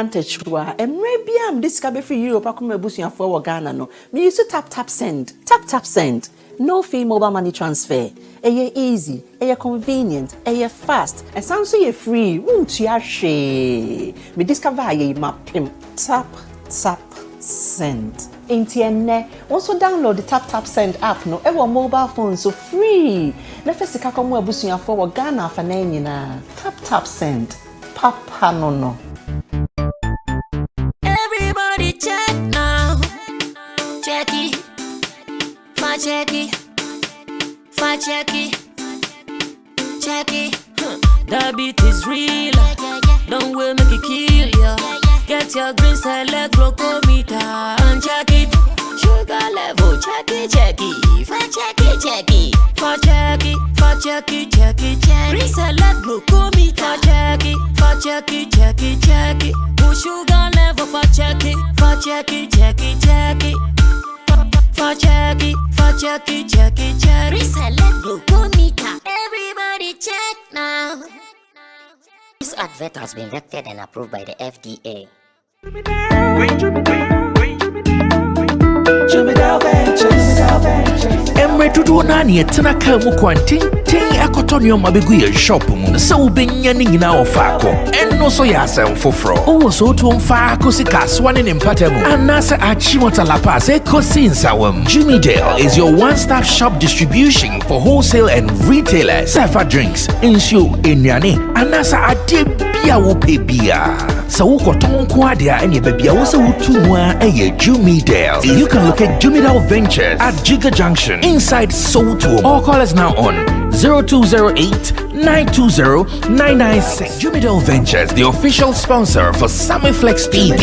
ntachwa maybe am this ka be free Europe akoma abusuafo wo Ghana no me use tap send no fee mobile money transfer easy convenient fast and sounds so free won't you hwe me discover ye mapim tap send Intienne also download the tap send app no ever mobile phone so free na first ka komo abusuafo wo Ghana afa na nyina tap send papa no everybody check now check it that beat is real don't will make it kill ya get your green select glucometer and check it sugar level check it green select glucometer check it sugar level check it reselect glucometer. Everybody check now. This advert has been vetted and approved by the FDA. Emre tudu nani etena ka mu kwanten akotonyo mabegu ye shop mu se ubenya ni nyina ofako enno so ya asem foforo owo so to mfa akosi kaswane ne mpatamu anasa achimota la pass ekosi nsawam. Jimmy Dale is your one-stop shop distribution for wholesale and retailers. Safa drinks, insure, enyane anasa ade bia wo pebia. So ukoton kwadia enye bebia wo se wutumwa eye Jimmy Dale. You can locate Jimmy Dale Ventures at Giga Junction inside Soto or call us now on 0208-920-996. Jimmy Dale Ventures, the official sponsor for Sammy Flex TV.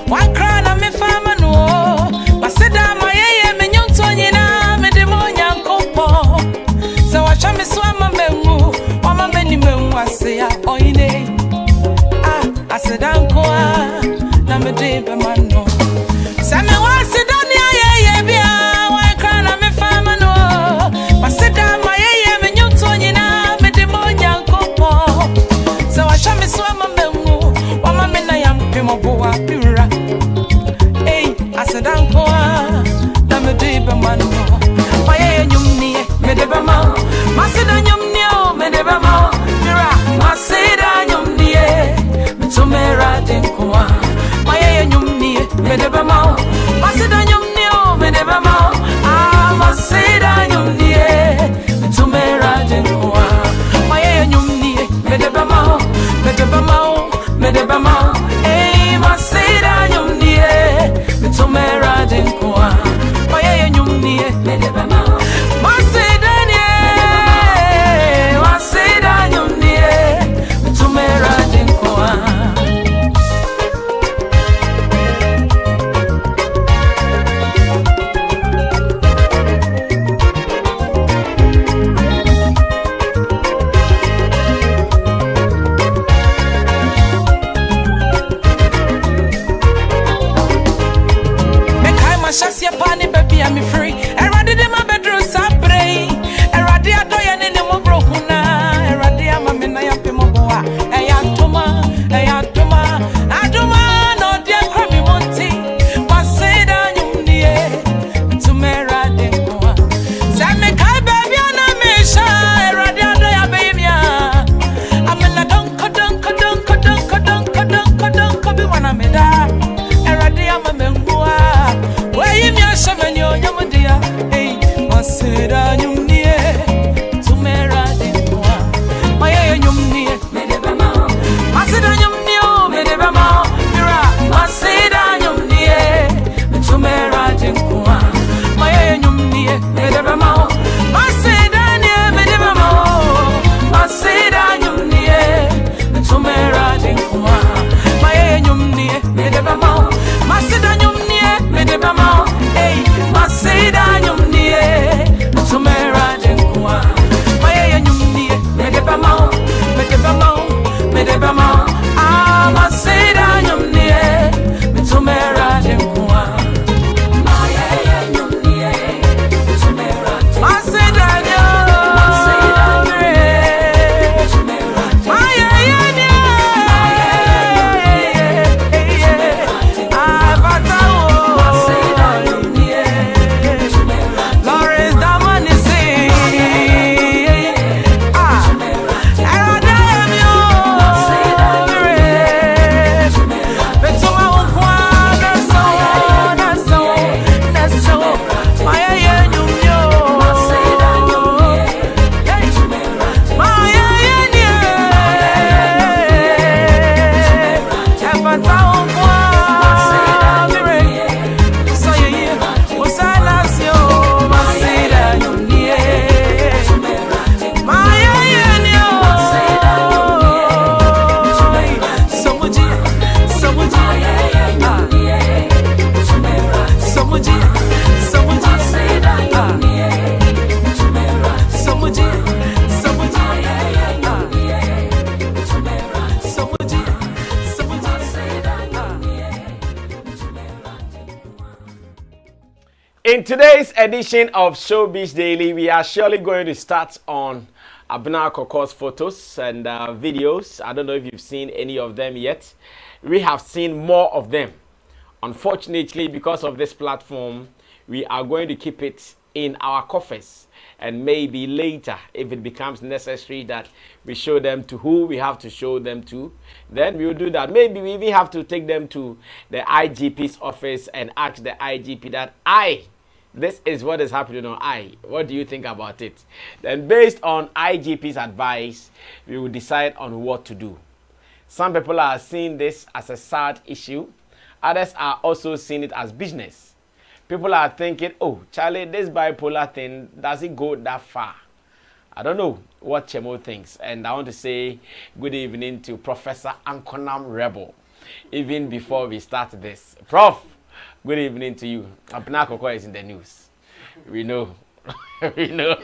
One crown and me farmer no. Maseda my ye me nyontonina me de monya kompo. So I shall me swama mengu, mama meni mengu asea oine. I said uncle na me de be mano. Same wa sedani ye bia. One crown and me farmer no. Maseda my ye me nyontonina me de monya kompo. So I shall me swama mengu, mama mena yam pemo boa pura. Asedankoa na medeba mano maye nyumnie medeba ma maseda nyumnie o medeba ma mira maseda nyumnie mitomera denkoa maye nyumnie medeba ma maseda nyumnie o medeba ma maseda nyumnie mitomera denkoa maye nyumnie medeba ma maseda nyumnie Tomera denkoa maye nyumnie medebama maseda nyumnie tomera denkoa Shasia pani baby I'm free. Eradi de my bedroom sabre. Eradi adoya ne mo brohuna. Eradi ama mena ya pe mo boa. Aduma no dia krami monti. Maseda nyumdie. Tumera de koa. Same kai baby ana mesha. Eradi adoya baby ya. Amena donko bi wana meda. Eradi ama mengua. Where you me shaman yo nyamudia In today's edition of Showbiz Daily, we are surely going to start on Abena Korkor's photos and videos. I don't know if you've seen any of them yet. We have seen more of them. Unfortunately, because of this platform, we are going to keep it in our coffers, and maybe later, if it becomes necessary that we show them to who we have to show them to, then we will do that. Maybe we even have to take them to the IGP's office and ask the IGP that this is what is happening on what do you think about it? Then based on IGP's advice, we will decide on what to do. Some people are seeing this as a sad issue. Others are also seeing it as business. People are thinking, oh, Charlie, this bipolar thing, does it go that far? I don't know what Chemo thinks. And I want to say good evening to Professor Ankonam Rebel. Even before we start this. Prof, good evening to you. Abena Korkor is in the news. We know. We know.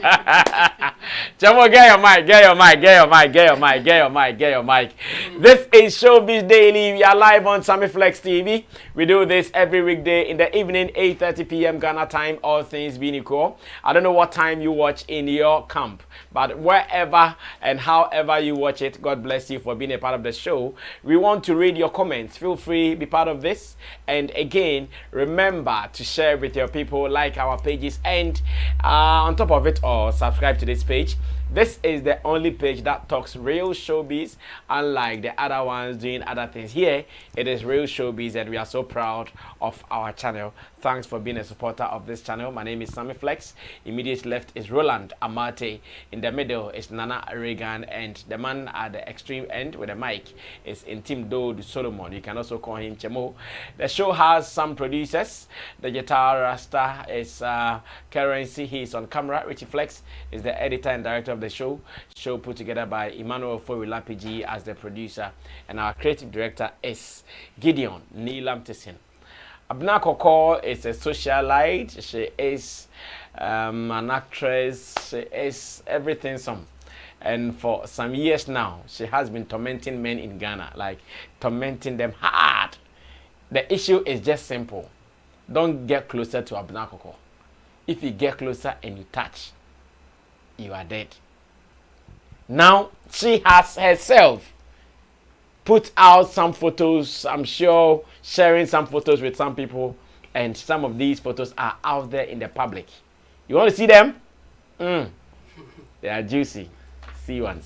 Chemo, get your mic, get your mic, get your mic, get your mic, get your mic, get your mic. This is Showbiz Daily. We are live on Sammy Flex TV. We do this every weekday in the evening, 8:30 p.m. Ghana time, all things being equal. I don't know what time you watch in your camp, but wherever and however you watch it, God bless you for being a part of the show. We want to read your comments. Feel free, be part of this. And again, remember to share with your people, like our pages, and on top of it all, subscribe to this page. This is the only page that talks real showbiz, unlike the other ones doing other things. Here, it is real showbiz, and we are so proud of our channel. Thanks for being a supporter of this channel. My name is Sammy Flex. Immediate left is Roland Amate. In the middle is Nana Reagan, and the man at the extreme end with the mic is Intim Dode Solomon. You can also call him Chemo. The show has some producers. The guitar Rasta is Currency. He is on camera. Richie Flex is the editor and director of the show. Show put together by Emmanuel Fowilapiji as the producer, and our creative director is Gideon Neelam Tessin. Abena Korkor is a socialite. She is an actress. She is everything some. And for some years now, she has been tormenting men in Ghana, like tormenting them hard. The issue is just simple. Don't get closer to Abena Korkor. If you get closer and you touch, you are dead. Now, she has herself put out some photos, I'm sure, sharing some photos with some people, and some of these photos are out there in the public. You want to see them? They are juicy. See one.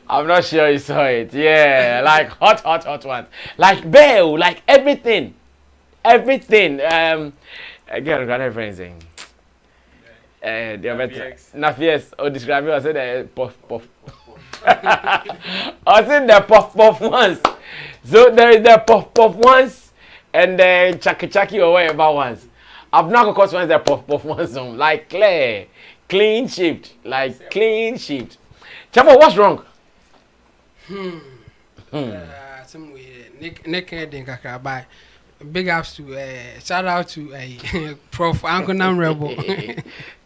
I'm not sure you saw it. Yeah, like hot one. Like Bell, like everything. Everything. Again, got her friends saying. Nafies or describe it, I said the puff. I said the puff ones. So there is the puff ones and the chaki or whatever ones. Abena Korkor's ones the puff ones, like clean shaped, like clean shaped. Chamo, what's wrong? Some way Nick Kakra. Big ups to shout out to Prof Ankonam Rebel.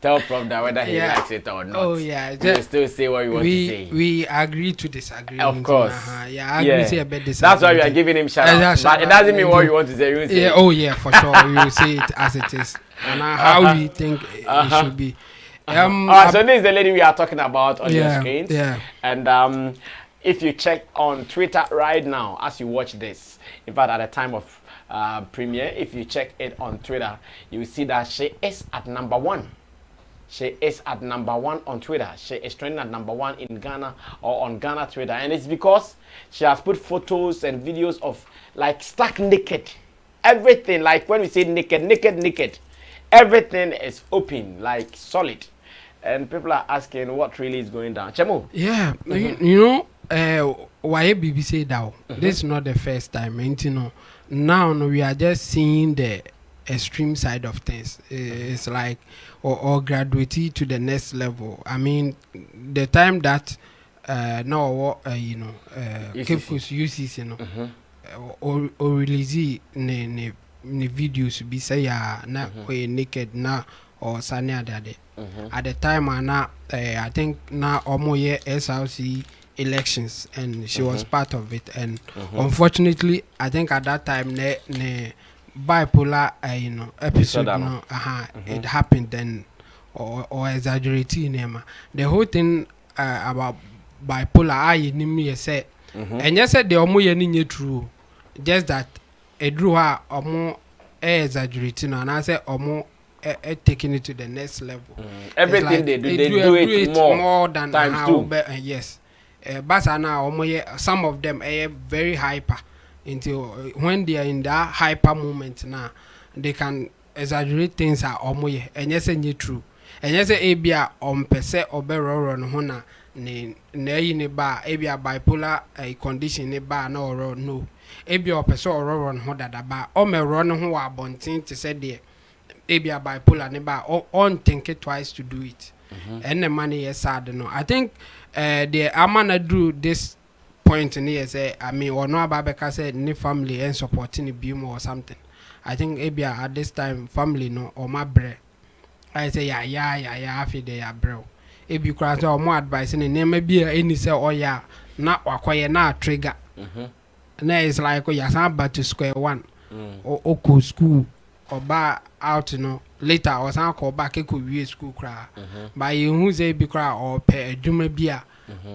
Tell Prof that whether he likes it or not. Oh yeah, you still say what you want to say. We agree to disagree. Of course. Yeah, I agree to say a bit disagree. That's why we are giving him shout out. But it doesn't mean what you want to say. You say yeah, oh yeah, for sure. We will say it as it is and how we think it should be. So this is the lady we are talking about on your screens. Yeah. And if you check on Twitter right now as you watch this, in fact at the time of premiere, if you check it on Twitter, you will see that she is at number 1. She is at number 1 on Twitter. She is trending at number 1 in Ghana or on Ghana Twitter, and it's because she has put photos and videos of like stark naked. Everything, like when we say naked, everything is open, like solid, and people are asking what really is going down. Chemo. Yeah, you know, why BBC now? This is not the first time, you know. Now we are just seeing the extreme side of things. It's like or graduate to the next level. I mean, the time that now you know UCC, you know, or release ne videos be say na naked na or sunny at the time na I think na omo ye SRC elections, and she was part of it. And unfortunately, I think at that time, ne bipolar, episode, it happened, and or exaggerating him. The whole thing about bipolar, I knew said, and yes, said the omo true, just that a drew her omo exaggerating, and I said omo taking it to the next level. Everything like they do it more than times how, two. Yes. But now some of them are very hyper until when they are in that hyper moment now, they can exaggerate things are omoye, and yes, and true. And yes, abia pese oberoro no na ne ba abia bipolar condition ne ba na oro no abia pese ororo no dada ba o me ro no ho wa bontin te se de abia bipolar ne ba on think it twice to do it. And the money is sad no. I think the amana do this point in here say I mean or no ababeka said ni family and supporting the beam or something. I think abia at this time family no or my bre I say yeah afi de ya bro if you cross or more advice and name be any say oh yeah na wakoye na trigger na is like oh yeah back to square one or go school or bar out later or some call back e could be school cry by you who say be cry or pay adwuma bia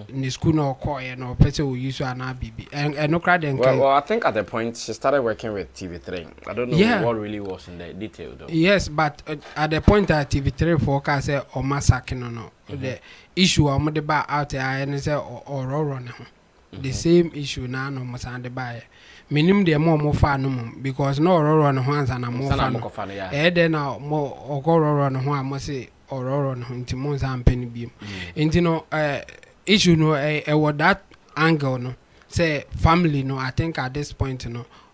in the school no call no person will use an BB and no cry then well I think at the point she started working with TV3. I don't know what really was in the detail though. Yes, but at the point that TV3 forecast say or massacre no the issue am the bar out there and say or run the same issue now no must and the buy minimum the more fan because no run ones and more fan then now more or run one must say or run into months and penny beam and issue no what that angle no say family no I think at this point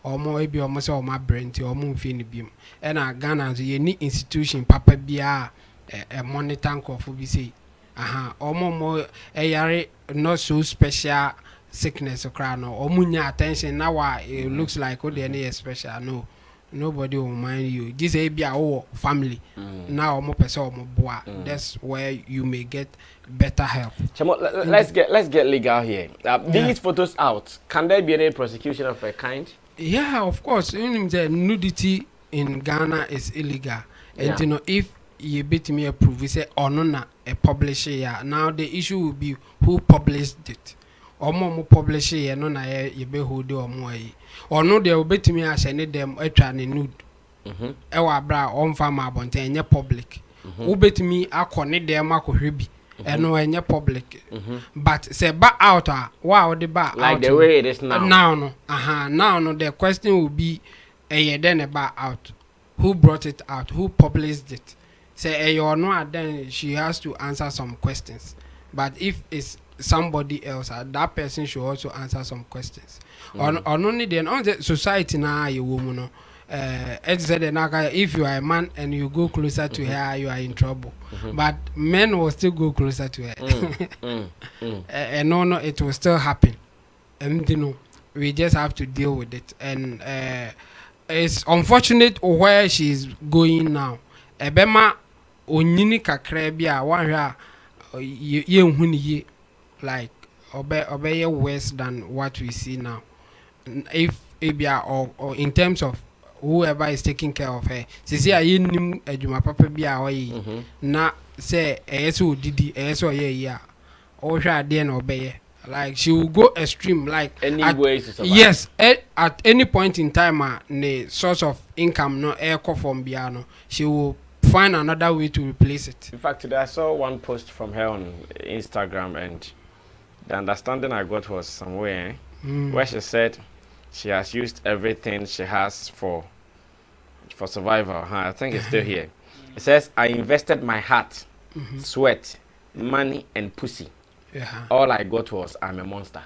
or more be almost all my brain to or move in the beam and I Ghana you need institution papa bia a monitor for be say or more not so special sickness or crown or munya attention now it looks like any special no nobody will mind you this a be our family now more person more boy that's where you may get better help. Chamo, let's get legal here. These photos out, can there be any prosecution of a kind? Yeah, of course. The nudity in Ghana is illegal, and if you beat me approve, we say or no a publisher. Yeah. Now the issue will be who published it. Or more publisher, yeah, no, you be who do or more. Or no, they will bet me as any them a trying nude. Ewa bra on farmer bonte and public. Who bet me I connect them a cohibi. And no any public. But say back out wow the back like out the way it is now. Now the question will be then about out. Who brought it out? Who published it? Say you know then she has to answer some questions. But if it's somebody else, that person should also answer some questions. On only then on the society now you woman if you are a man and you go closer to her, you are in trouble. But men will still go closer to her. And no, it will still happen. And we just have to deal with it. And it's unfortunate where she's going now. Ebema onyini kakrebia one ye like obey worse than what we see now. If Abia or in terms of whoever is taking care of her, she say I nim eduma papa bia oyi na say eso didi eso yeah or there no obey. Like she will go extreme, like any way to survive. Yes, at any point in time, the source of income no air from Biano, she will find another way to replace it. In fact, today I saw one post from her on Instagram, and the understanding I got was somewhere where she said she has used everything she has for survival. I think it's still here. It says, "I invested my heart, sweat, money, and pussy. All I got was I'm a monster."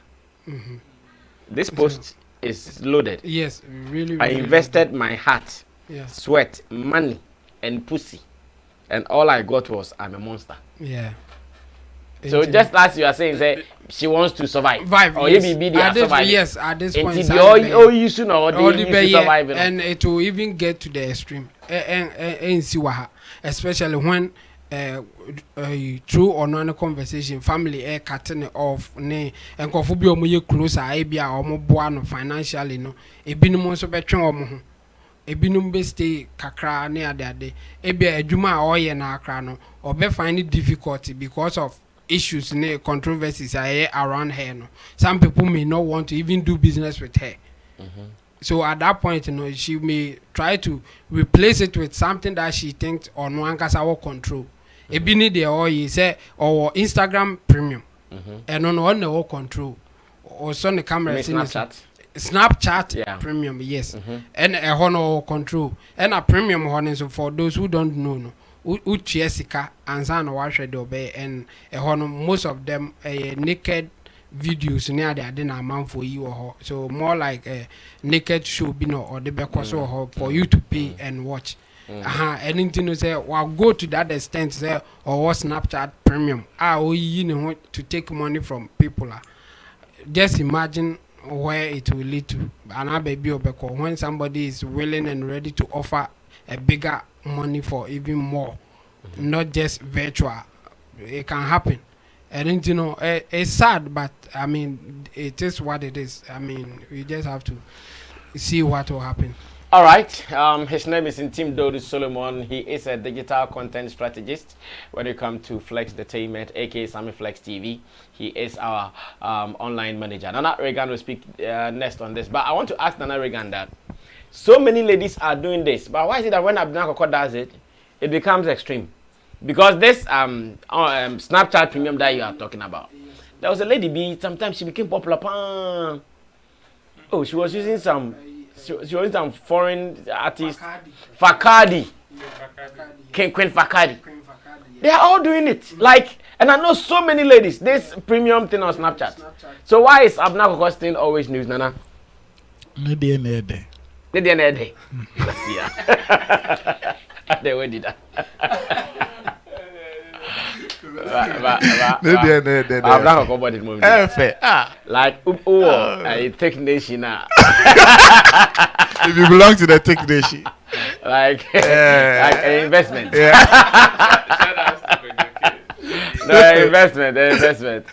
This post is loaded. Yes, really. I invested my heart, sweat, money, and pussy, and all I got was I'm a monster. Yeah. So just as you are saying, say she wants to survive. Or yes. Maybe they are surviving. Yes, at this point. All you should know, they need to survive. And it will even get to the extreme. And see what, especially when through online conversation family cutting it off ne enkofo bi omo ye close a bia omo boa no financially no ebinum nso betwe omo ho ebinum be stay kakra ne ade ebia adwuma a oye na akra no obe find difficulty because of issues ne controversies around her no. Some people may not want to even do business with her. So at that point, she may try to replace it with something that she thinks on one will control. Ebini de you say or Instagram premium, and on the control or son the camera. Snapchat premium, yes, and a honor control and a premium honor. So for those who don't know, Jessica and San wash obey and a honor most of them naked videos near the dinner amount for you or so more like a naked show or the back for you to pay and watch. Anything to say well go to that extent say or Snapchat premium you know to take money from people. Just imagine where it will lead to. And I baby when somebody is willing and ready to offer a bigger money for even more, not just virtual, it can happen. And it's sad, but I mean, it is what it is. I mean, we just have to see what will happen. All right. His name is Intim Dodu Solomon. He is a digital content strategist when it comes to Flex Entertainment, aka Sammy Flex TV. He is our online manager. Nana Regan will speak next on this. But I want to ask Nana Regan that so many ladies are doing this. But why is it that when Abena Korkor does it, it becomes extreme? Because this Snapchat premium that you are talking about, there was a lady, sometimes she became popular. Oh, she was using some foreign artist, Fakadi. Queen Fakadi. They are all doing it. Like, and I know so many ladies, this premium thing on Snapchat. So why is Abena Korkor thing always news, Nana? No DNA. The DNA. Let's see. They went did that. Abena Korkor bought it movie. Like a tech nation now. If you belong to the tech nation, like an investment. The investment.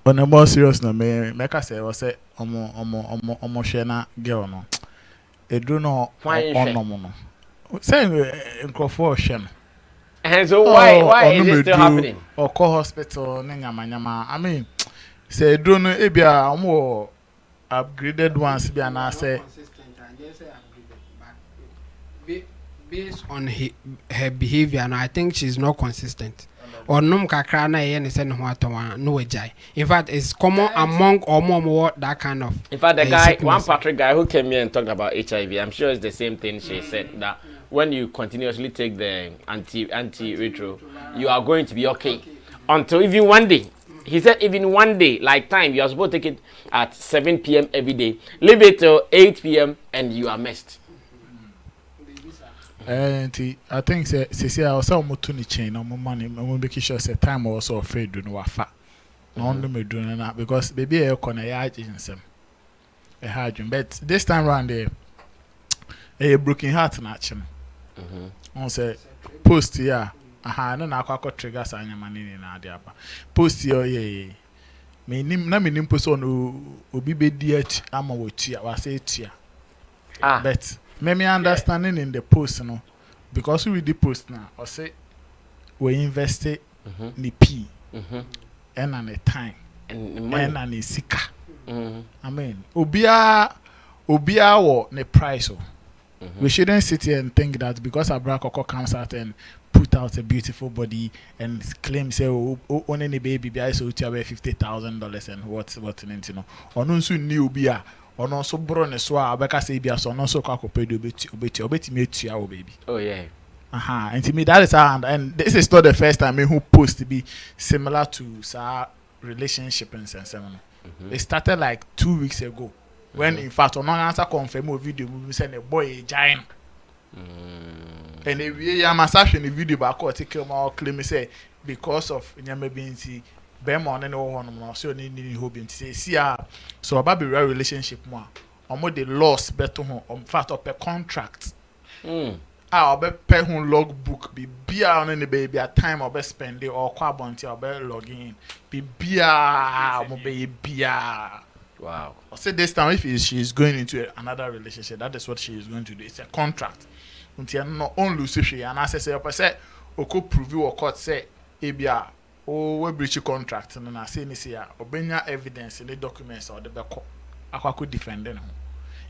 On a more serious note, make us say was say omo shena girl no. E do no no. Say nkrofo shen. And so why is it still happening? Or call hospital nyama. I mean, say do no e bia omo upgraded ones bia na say based on her behavior, and I think she's not consistent. Or num kakra na ye ne se ne ho atwa no wajai. In fact, it's common among more that kind of. In fact, the guy, one Patrick guy who came here and talked about HIV, I'm sure it's the same thing she said, that when you continuously take the anti-retro, you are going to be okay. Until even one day, he said even one day, like time, you are supposed to take it at 7 p.m. every day. Leave it till 8 p.m. and you are messed. And I think say I was almost to chain no money. I'm making sure say time also afraid do no wafa. No only me doing that because baby I can some a hard but this time round a broken heart na action. On say post here. Aha no na akwa triggers anya mani na ade apa. Post here ye. Me nim post on obi be diet ama wotua wa say tua. But me understanding in the post no because we read the post now or say we invested ni p and an time and an sika. I mean obia wo ne price we shouldn't sit here and think that because Abena Korkor comes out and put out a beautiful body and claim say only any baby be so $50,000 and what's you know or no so new obia or no so bro so abeka say bia so no so kwakopedo obeti me tua o baby. Oh yeah. And to me that is how and this is not the first time who post to be similar to sa relationship and something. It started like 2 weeks ago when in fact on answer confirm a video we send a boy a giant. And we am assassin the video back or take my claim say because of nyame binti be mo ne no one so ni hope binti say see so about be real relationship mo omo the loss beto ho in fact of a contract obe pay ho logbook be bia on the baby at time obe spend it or kwa bonti obe log in be bia omo be bia. Wow. I say this time if she is going into another relationship, that is what she is going to do. It's a contract. Until no on lose she and I say oko prove or court say ebia we breach contract and I say this here obenya evidence in the documents or the beko akwa defend them.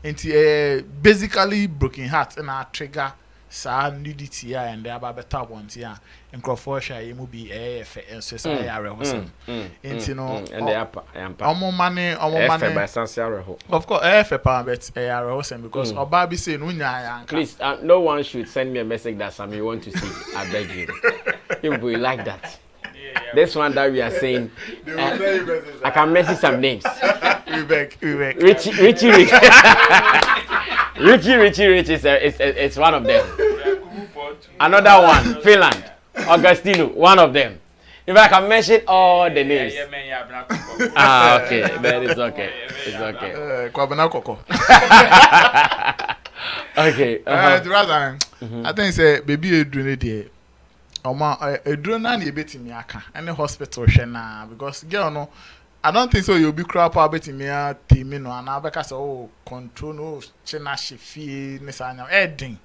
Until basically broken heart and a trigger sa nudity and the better ones here and Crawfordshire you will be and so say and you know and the money by of course but because Obabi say no please no one should send me a message that Sammy want to see. I beg you. If we like that. This one that we are saying I can message some names. we beg. Richie it's one of them. Another one, Finland, Augustino, one of them. If I can mention all the names. Okay, then it's okay. It's okay. Abena Korkor. Okay. I think say baby edrune there. Oma edrune na e betimi aka. Any hospital hwe na because girl no I don't think so you'll be crap about me team no and abeka say oh control no china shefi ne sanya edin.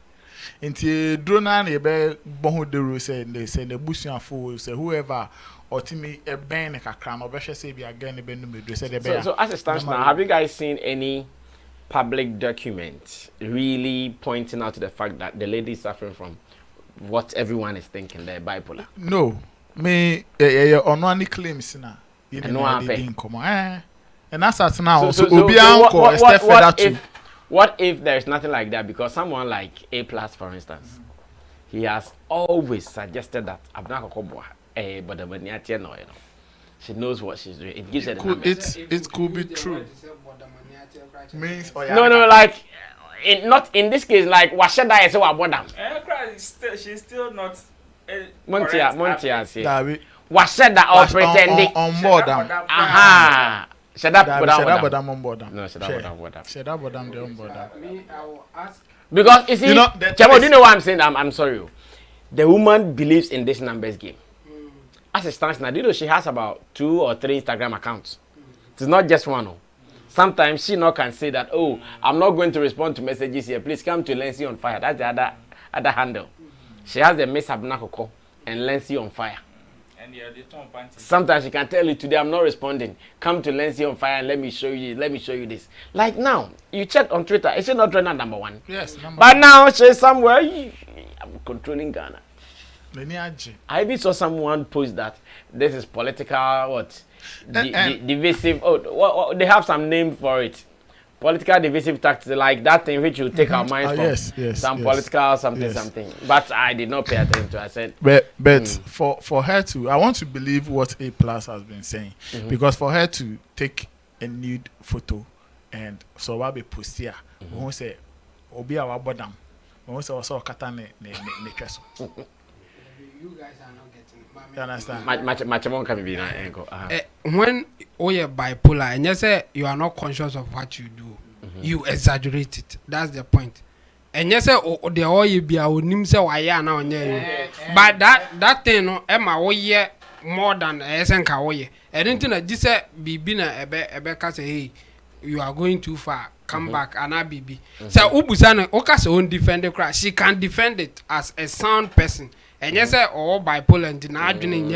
Inti drona na ebe bohu de ru say the busuafo say whoever otimi e ben kakra no be hwe say bi again be no medu say the so as it stands now, have you guys seen any public document really pointing out to the fact that the lady is suffering from what everyone is thinking, they're bipolar? No, me on any claims na no and that's now so obi anko step further too. What if there's nothing like that? Because someone like A+, for instance, he has always suggested that Abena Korkor but the maniatia no, you know, she knows what she's doing. It gives her the numbers. It could be true. Means no, like not in this case. Like Shatta is so abundant. She's still not. Montia say. Shatta or pretending on board. Aha. Shatta bodam on board. No, Shatta bodam the on board. Me, I will ask. Because you see, do you know what I'm saying? I'm sorry. The woman believes in this numbers game. As it stands now, do you know she has about 2 or 3 Instagram accounts? It's not just one. Sometimes she can say that, oh, I'm not going to respond to messages here. Please come to Lency on Fire. That's the other handle. She has the Miss Abena Korkor and Lency on Fire. And sometimes she can tell you today I'm not responding. Come to Lency on Fire and let me show you this. Like now, you checked on Twitter. Is she not trending number 1? Yes, but now she's somewhere. I'm controlling Ghana. I even saw someone post that this is political divisive. Oh, they have some name for it. Political divisive tactics, like that thing which you take our minds from. Some political something. But I did not pay attention to. I said, but for her to, I want to believe what A+ has been saying, because for her to take a nude photo and so what be post here, we say, "Obi awa bodam," we say, "Also kata ne keso." You guys are not getting it. You understand? Much more can be when you're bipolar and you say you are not conscious of what you do, you exaggerate it. That's the point. And you say the all you be a nim say why now on you. But that thing no Emma more than SNK oye. And anything that this be na ebe say hey, you are going too far. Come back and I be. So ubusana okase own defend the crash. She can defend it as a sound person. And yes, all bipolar and not doing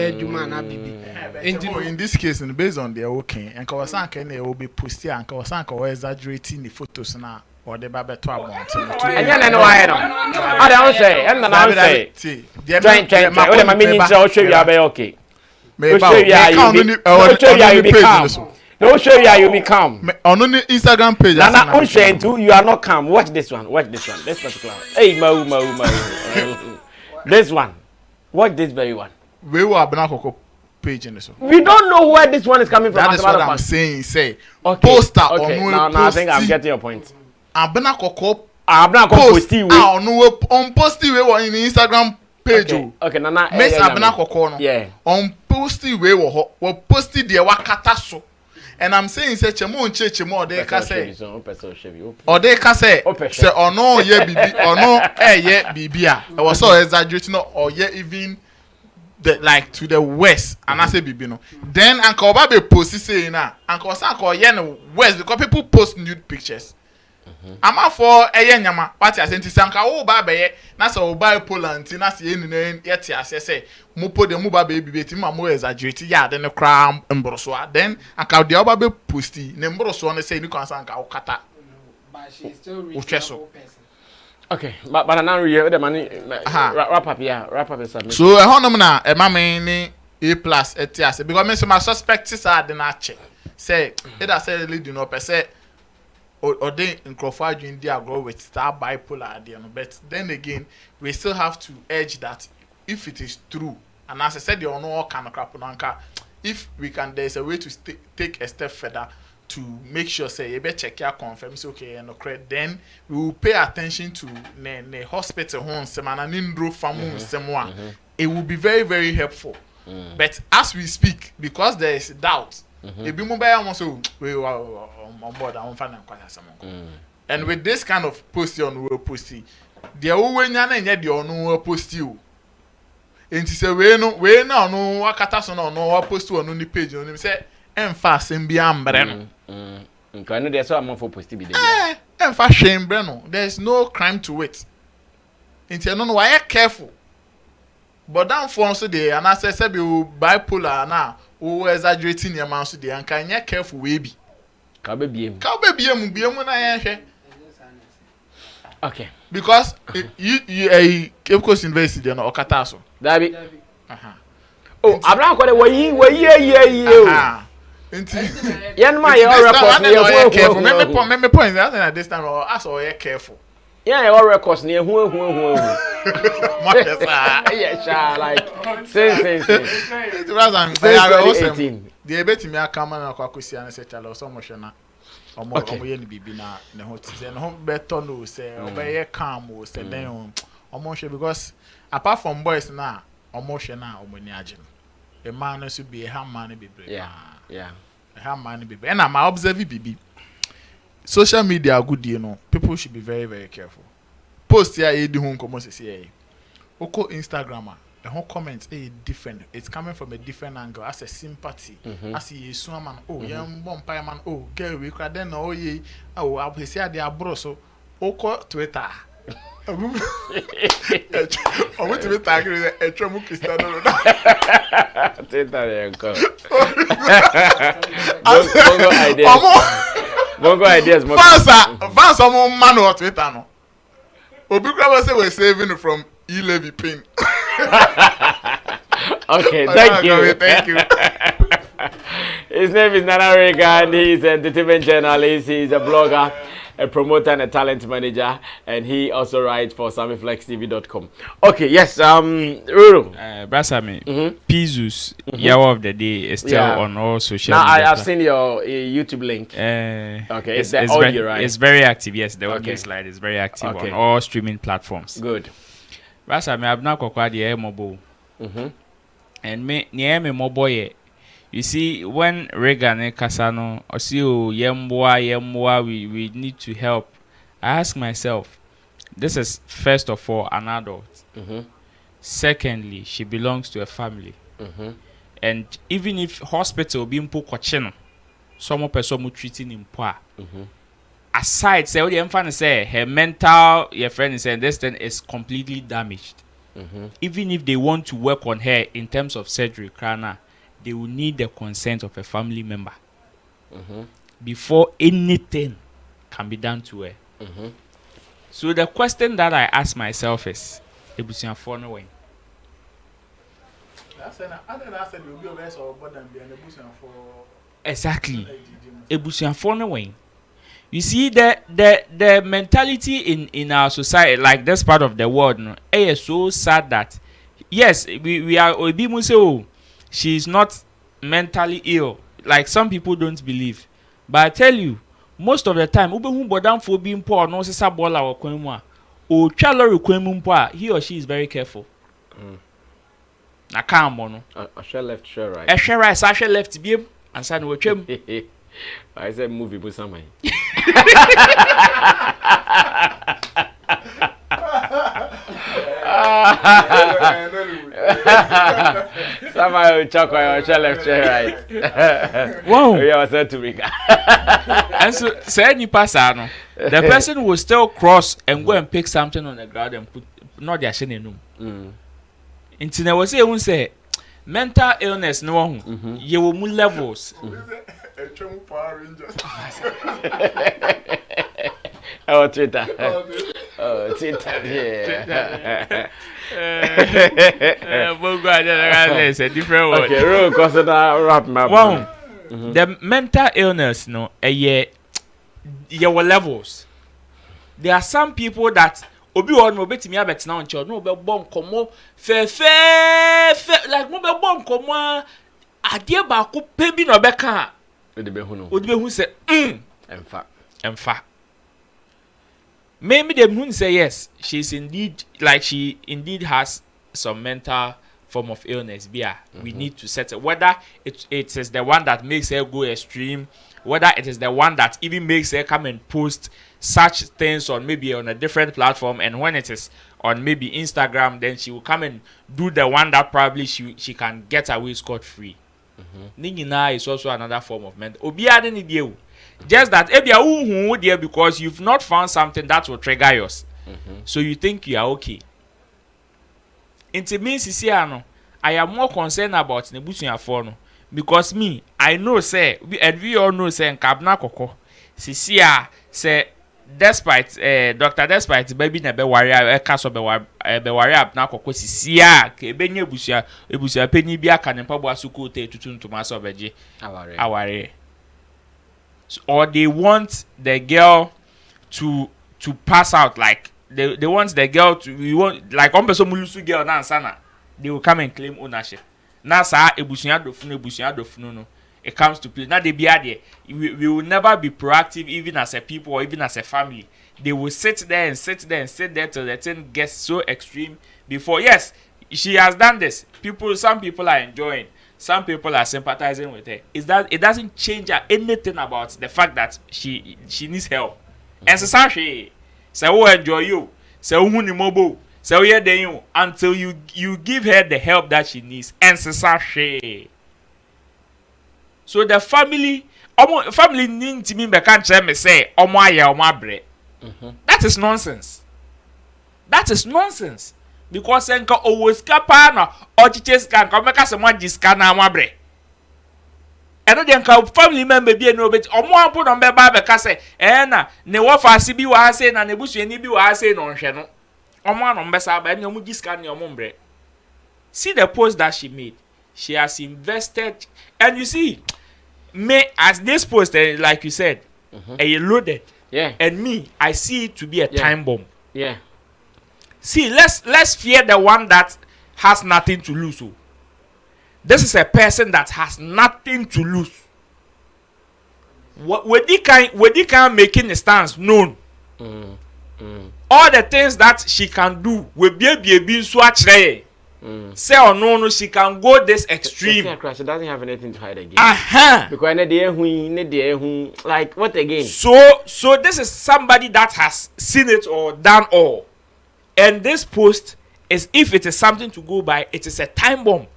in this case, based on their okay, and Kawasanka will be posted and Kawasanka or exaggerating the photos now or the Baba 12 months. And then I don't say, and then I say, my meaning so show you are okay. Don't show you how you become. On the Instagram page. You are not calm. Watch this one. This particular one. Hey, Mo. This one. Watch this very one. We were Abena Korkor page in this one. We don't know where this one is coming from. That is what I'm saying. Say. Okay. Poster now I think I'm getting your point. Abena Korkor post on posty we were in the Instagram page. Okay, Nana. Miss Abena Korkor. Yeah. On posty we were posted the wakata so. And I'm saying say chemo nche or they can say or they can say or no ye bibi or no ye bibia. I was so exaggerating or ye even the like to the west and I say bibi no. Then Uncle Babe post say na Uncle Sanko ye no west because people post nude pictures. I'm out for a nyama party as anti sanka o ba be na so buy Poland na se enu yet say mupo de mu ba baby beti ma mo exaggerate ya de ne kra mbroso then aka de oba be posti ne mbroso ne say ni kan sanka o kata but she still reach okay but now we the money wrap up submit so e honom na e ma me ni A+ etiase because me so my suspects are the na che say it has say lead no per say or they in Crawford in their grow with star bipolar idea, but then again we still have to urge that if it is true, and as I said, you know all kind of crap on if we can, there's a way to take a step further to make sure say you better check your confirm say okay and okay, then we will pay attention to the hospital home semana nindro famu semwa. It will be very very helpful. But as we speak, because there is doubt. And with this kind of post on we posty, the owenya na nya de onu post you. Enti say we no no wakata so no post on ni page on say emfa sem bia mbre no. Nka no dey so am for post bi dey. Emfa shame bre no. There is no crime to it. Enti no why careful. But down for so dey and as say be bipolar na o exaggerating your man so dey and can you careful we be ka be biem na yan hwe okay because you Cape Coast University no okata so dabi oh Abena Korkor wayi enti yan ma your record careful me point that at this time as or careful your records near who yeah sha like since it was awesome the ebeti me aka man akwakosi an se chala so mo hwe na omo ye ni bibi na ne ho tise no better no say obeye calm o say then omo hwe because apart from boys na omo hwe na omo ni age no e man no so be ha man no bebre yeah ha man no bebre and am observe bibi social media good you know people should be very very careful post here e di hu nkomo sese here oko Instagram the whole comments different. It's coming from a different angle as a sympathy. As you assume man, oh young vampire man, oh girl we could then oh ye oh I will say they are bro so oko Twitter. I want to be talking a tramu Cristiano Ronaldo. Bongo ideas. Fans some man on Twitter no. Obi Kraba say we're saving from E-Levy pin. Okay, thank you. Thank you. His name is Nana Regan. He's an entertainment journalist. He's a blogger, a promoter, and a talent manager. And he also writes for flexxnewspaper.com. Okay, yes, Ruru. Brasami, Pizus, Yawa of the Day is still on all social media. Now, I've seen your YouTube link. Okay, it's the audio, right? It's very active, yes. The audio slide is very active on all streaming platforms. Good. Brasami, Abena Korkor the mobile. And me, near me mobile. You see, when Regan and Kasano, or see, yemwa, we need to help. I ask myself, this is first of all an adult. Secondly, she belongs to a family. And even if hospital being put kocheno, some person treating him poor. Aside, say what the infant say, her mental, your friend is saying this thing is completely damaged. Even if they want to work on her in terms of surgery, Krana, they will need the consent of a family member before anything can be done to her. So the question that I ask myself is, exactly. You see the mentality in our society, like this part of the world, is so sad that yes, we are oh, she's not mentally ill. Like some people don't believe. But I tell you, most of the time, he or she is very careful. I can't mono. I shall left, share right. I shall left. and son we twem. I said movie but Sammy. Sammy chocolate or left right. Wow. We are said to be. And so say any passer the person will still cross and go and pick something on the ground and put not their shame in room. Until I was say mental illness no one you will move levels. Oh, Twitter. Oh, Twitter. Yeah. It's a different word. Okay, real cause of that wrap my wow. The mental illness, no, your levels. There are some people that obi won mo betimi abet na oncho no be bon komo fe like mo be bon komo ade ba ko pe bi no be ka odi be hu no odi be hu say emfa maybe them who say yes she's indeed like she indeed has some mental form of illness bia we need to settle whether it is the one that makes her go extreme, whether it is the one that even makes her come and post such things on maybe on a different platform, and when it is on maybe Instagram, then she will come and do the one that probably she can get away scot-free. Ningina is also another form of mental. Obiade ni die. Just that ebia who there because you've not found something that will trigger yours. So you think you are okay. It means I am more concerned about nebusuafo no because me I know say we all know say Abena Korkor sisia say despite Dr. Despite baby na be warrior caso be warrior Abena Korkor sisia ke benye ebusia penyi bi aka ne mpabo asuko te tutuntuma so beje aware. Or they want the girl to pass out like they want the girl to we want like one person mulusu girl na ansana they will come and claim ownership. Na sa ebusuya dofunu no it comes to play. Now they be there. We will never be proactive even as a people or even as a family. They will sit there till the thing gets so extreme before. Yes, she has done this. Some people are enjoying. Some people are sympathizing with her. Is that it doesn't change anything about the fact that she needs help. And so she say who enjoy you. Say who ni mobo. Say who then you until you give her the help that she needs. And so she. So the family need to mean be can't tell me say omo aye omo abre. That is nonsense. That is nonsense. Because enka always kapa na ochiches kan ka make some jiska na amabre. Eno de enka family member bi eno bet omo ampo no be ba be ka say na ne wo fa ase bi wa ase na ne busuani bi wa ase no nhwe no. Omo anom be sa ba eno mu jiska na omo mbre. See the post that she made. She has invested, and you see, me as this post, like you said, loaded. Yeah. And me, I see it to be a time bomb. Yeah. See, let's fear the one that has nothing to lose. So. This is a person that has nothing to lose. With the kind making a stance known. All the things that she can do will be so actually. Say or no, she can go this extreme. She doesn't have anything to hide again. Because like what again? So this is somebody that has seen it or done all. And this post is, if it is something to go by, it is a time bomb.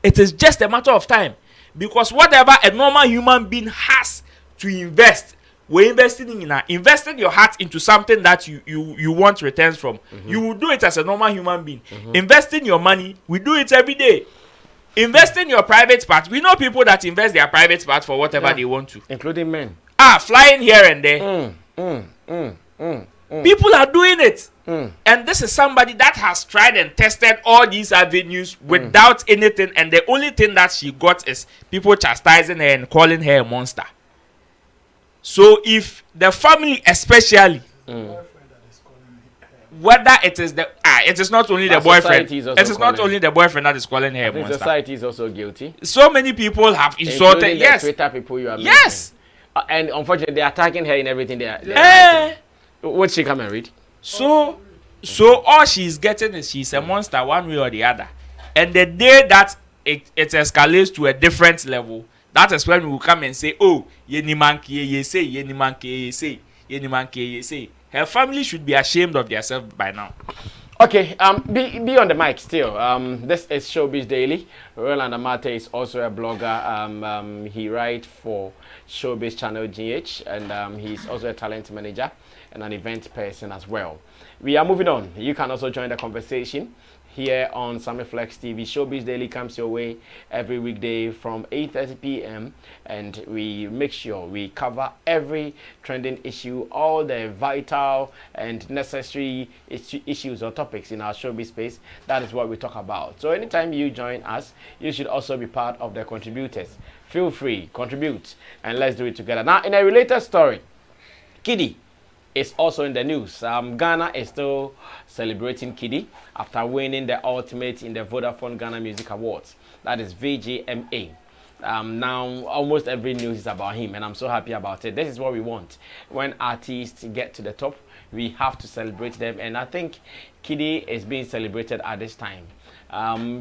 It is just a matter of time. Because whatever a normal human being has to invest, we're investing your heart into something that you want returns from. You will do it as a normal human being. Investing your money, we do it every day. Investing your private part, we know people that invest their private part for whatever they want to, including men. Flying here and there. People are doing it. And this is somebody that has tried and tested all these avenues without anything, and the only thing that she got is people chastising her and calling her a monster. So if the family especially, whether it is it is not only the boyfriend, it is not only the boyfriend that is calling her a monster. Society is also guilty. So many people have insulted. Yes, Twitter people you are. Yes, and unfortunately they are attacking her in everything they are. What she come and read? So all she's getting is she's a monster one way or the other. And the day that it escalates to a different level, That is when we will come and say, oh, yeni manki ye say, yeni manki ye say, yeni manki ye say. Her family should be ashamed of themselves by now. Okay, be on the mic still. This is Showbiz Daily. Roland Amate is also a blogger. He writes for Showbiz Channel GH, and he's also a talent manager and an event person as well. We are moving on. You can also join the conversation here on Sammy Flex TV. Showbiz Daily comes your way every weekday from 8:30 p.m. and we make sure we cover every trending issue, all the vital and necessary issues or topics in our showbiz space. That is what we talk about. So anytime you join us, you should also be part of the contributors. Feel free, contribute, and let's do it together. Now, in a related story, Kidi is also in the news. Ghana is still celebrating Kidi after winning the ultimate in the Vodafone Ghana Music Awards. That is VGMA. Now, almost every news is about him, and I'm so happy about it. This is what we want. When artists get to the top, we have to celebrate them, and I think Kidi is being celebrated at this time.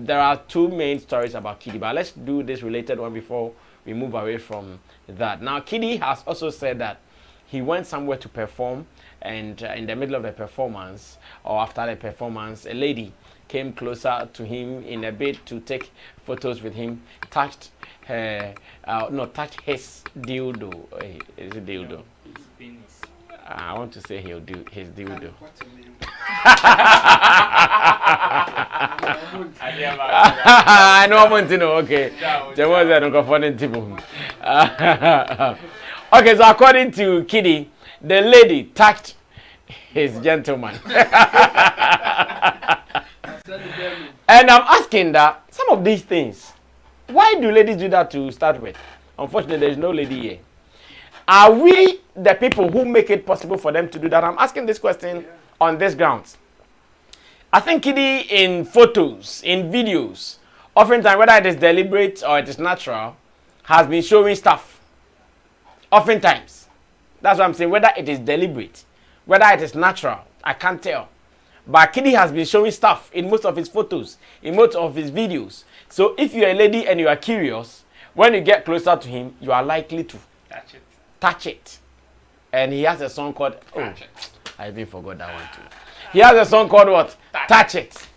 There are two main stories about Kidi, but let's do this related one before we move away from that. Now, Kidi has also said that he went somewhere to perform, and in the middle of the performance, or after the performance, a lady came closer to him in a bid to take photos with him, touched his dildo. Is it dildo? His penis. I want to say his dildo. I know I want to know. Okay. Okay, so according to Kidi, the lady touched his gentleman. And I'm asking that some of these things, why do ladies do that to start with? Unfortunately, there's no lady here. Are we the people who make it possible for them to do that? I'm asking this question on this grounds. I think Kidi, in photos, in videos, oftentimes, whether it is deliberate or it is natural, has been showing stuff. Oftentimes. That's what I'm saying. Whether it is deliberate, whether it is natural, I can't tell. But Kidi has been showing stuff in most of his photos, in most of his videos. So if you're a lady and you are curious, when you get closer to him, you are likely to touch it. And he has a song called, I even forgot that one too. He has a song called what? Touch It.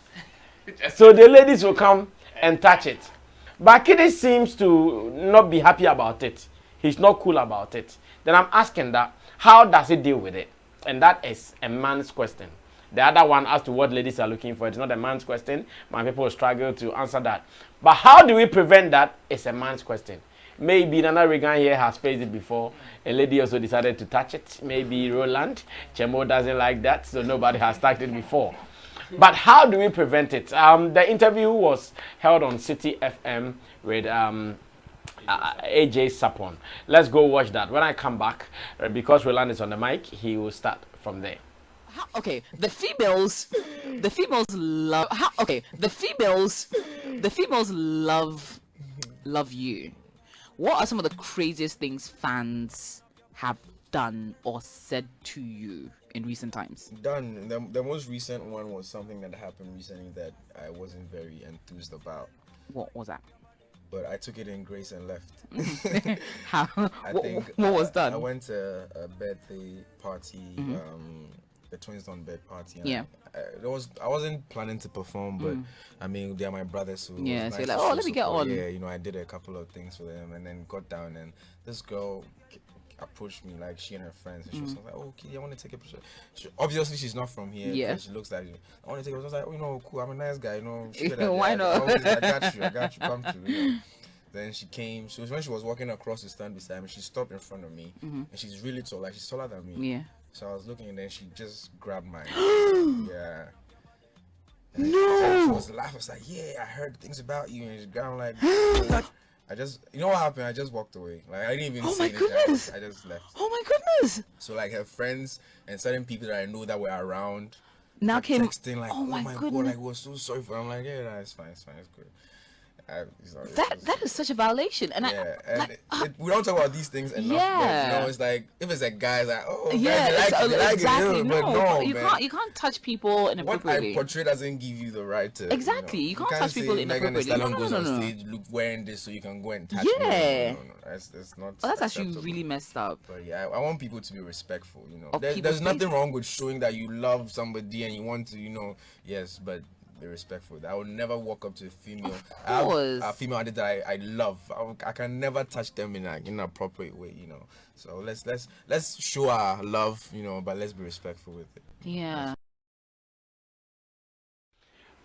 So the ladies will come and touch it. But Kidi seems to not be happy about it. He's not cool about it. Then I'm asking that, how does he deal with it? And that is a man's question. The other one as to what ladies are looking for, it's not a man's question. My people struggle to answer that. But how do we prevent that? It's a man's question. Maybe Nana Regan here has faced it before. A lady also decided to touch it. Maybe Roland. Chemo doesn't like that, so nobody has touched it before. But how do we prevent it? The interview was held on City FM with AJ Sapon. Let's go watch that. When I come back, because Roland is on the mic, he will start from there. Okay, the females love. The females love you. What are some of the craziest things fans have done or said to you in recent times? The most recent one was something that happened recently that I wasn't very enthused about. What was that? But I took it in grace and left. How? What was done? I went to a birthday party, the Twins on Bed party. And yeah. I wasn't planning to perform, but I mean, they're my brothers, so yeah. So you're like, let me get on. Yeah, I did a couple of things for them, and then got down, and this girl approached me, like she and her friends, and she was like, "Oh, Kidi, I want to take a picture." Obviously, she's not from here. Yeah. She looks like, I want to take a picture. I was like, cool. I'm a nice guy, Why not? I got you. Come through. Then she came. So when she was walking across the stand beside me, she stopped in front of me, and she's really tall. Like she's taller than me. Yeah. So I was looking, and then she just grabbed my yeah. No. She was laughing. I was like, "Yeah, I heard things about you," and she grabbed like. I just, what happened? I just walked away. Like I didn't even say anything. I just left. Oh my goodness! So like her friends and certain people that I know that were around now came texting like, oh my God, like we're so sorry for. I'm like, yeah, it's fine, it's good. It's not, that is such a violation. And we don't talk about these things enough. Yeah. But, it's like if it's a guy, it's like, oh, yeah, man, they like exactly. it, No, but no, you man. you can't touch people inappropriately. What I portray doesn't give you the right to. Exactly, you can't touch people inappropriately. Megan Thee Stallion goes on stage, look wearing this, so you can go and touch. Yeah. No. That's not. That's actually acceptable. really messed up. But yeah, I want people to be respectful. Of there's people's nothing space. wrong with showing that you love somebody and you want to, yes, but be respectful. I would never walk up to a female. I have a female artist that I love. I can never touch them in an appropriate way. So let's show our love. But let's be respectful with it. Yeah.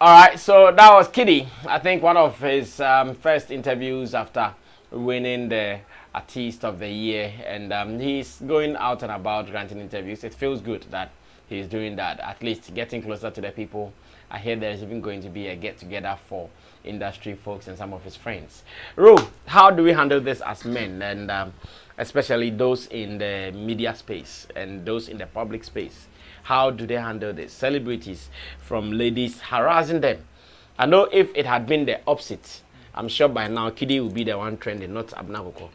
All right, so that was Kidi. I think one of his first interviews after winning the Artist of the Year, and he's going out and about granting interviews. It feels good that he's doing that, at least getting closer to the people. I hear there's even going to be a get-together for industry folks and some of his friends. Ru, how do we handle this as men, and especially those in the media space and those in the public space? How do they handle this? Celebrities from ladies harassing them. I know if it had been the opposite, I'm sure by now Kidi will be the one trending, not Abena Korkor.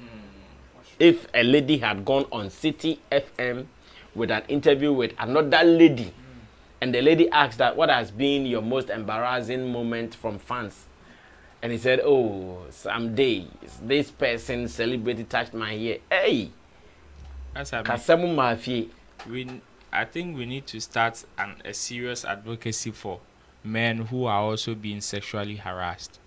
If a lady had gone on City FM with an interview with another lady, and the lady asked that, what has been your most embarrassing moment from fans? And he said, oh, someday this person celebrity touched my hair. Hey! That's Kasamu Mafi. I think we need to start a serious advocacy for men who are also being sexually harassed.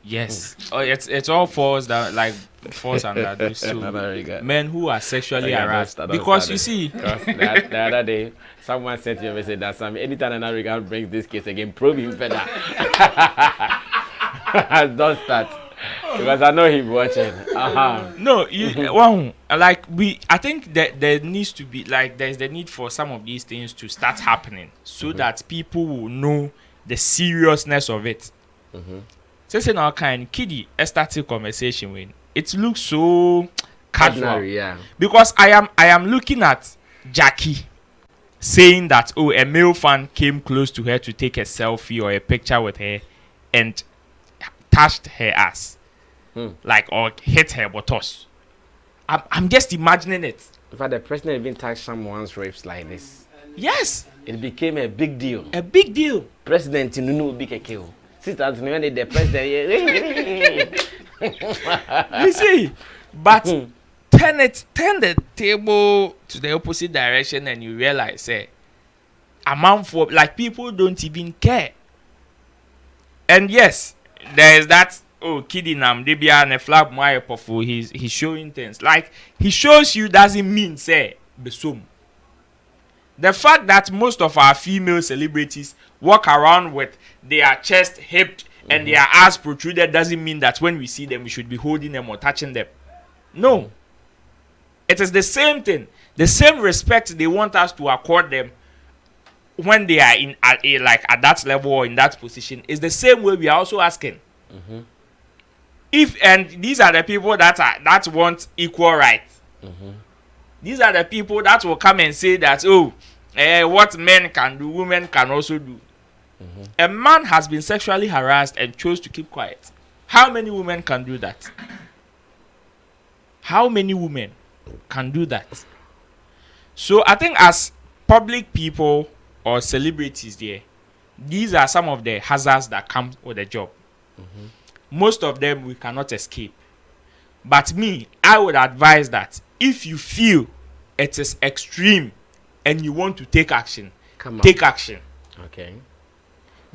Yes. It's all falls under those two. Men who are sexually harassed. Because you see, the other day, someone sent me a message that Sammy, anytime an American brings this case again, probe him further. Don't start. Because I know he's watching. No, I think that there needs to be there's the need for some of these things to start happening so that people will know the seriousness of it. Say now kind Kidi started conversation with it looks so casual. Yeah. Because I am looking at Jackie saying that a male fan came close to her to take a selfie or a picture with her and touched her ass. Or hit her buttocks. I'm just imagining it. In fact, the president even touched someone's ribs like this. Yes. It became a big deal. A big deal. President Nunu Bikeke. Sister Anthony, the president. You see, but turn the table to the opposite direction and you realize, a man for people don't even care. And yes, there is that. Kidi nam debia and a flap my powerful. He's showing things he shows you doesn't mean say besum. The fact that most of our female celebrities walk around with their chest hipped and their ass protruded doesn't mean that when we see them we should be holding them or touching them. No. It is the same thing. The same respect they want us to accord them when they are at that level or in that position is the same way we are also asking. And these are the people that want equal rights. These are the people that will come and say that what men can do, women can also do. A man has been sexually harassed and chose to keep quiet. How many women can do that? How many women can do that? So I think as public people or celebrities these are some of the hazards that come with the job. Most of them we cannot escape. But I would advise that if you feel it is extreme and you want to take action, take action. Okay.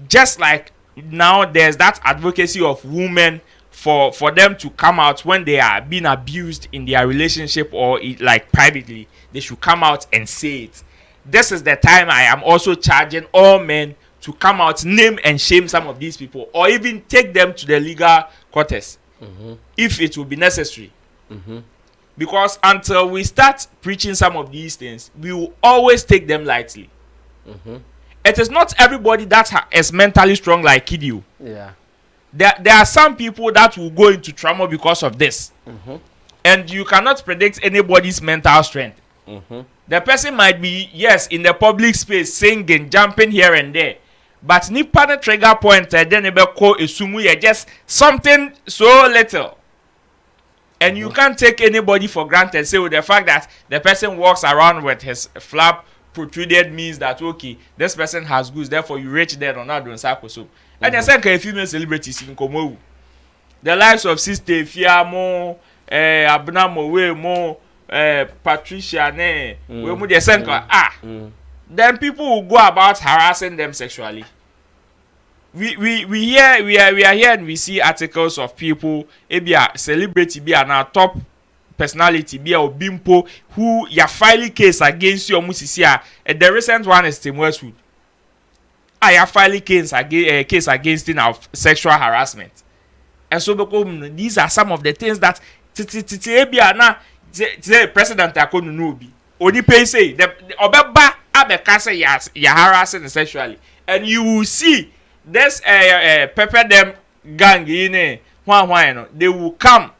Just like now there's that advocacy of women for them to come out when they are being abused in their relationship or privately, they should come out and say it. This is the time I am also charging all men to come out, name and shame some of these people, or even take them to the legal quarters if it will be necessary. Because until we start preaching some of these things, we will always take them lightly. It is not everybody that is mentally strong like Kidi. Yeah. There are some people that will go into trauma because of this. And you cannot predict anybody's mental strength. The person might be, yes, in the public space, singing, jumping here and there. But nipa the trigger point then ebe ko esumu ye just something so little. And you can't take anybody for granted. Say with the fact that the person walks around with his flap protruded means that okay, this person has goods, therefore you reach there on that don't circle so. And the second female celebrities in Komo. The likes of Sister Fiamo, Abena Korkor, Patricia, we mu the second then people will go about harassing them sexually. We are here and we see articles of people, be a celebrity, be an top personality, be a bimpo who ya filing case against you musisia. The recent one is Tim Westwood. I have filing case against him of sexual harassment. And so because these are some of the things that be na the president akonu no be. Oni pay say the obeba abeka say ya harassing sexually. And you will see this pepper them gang in no, they will come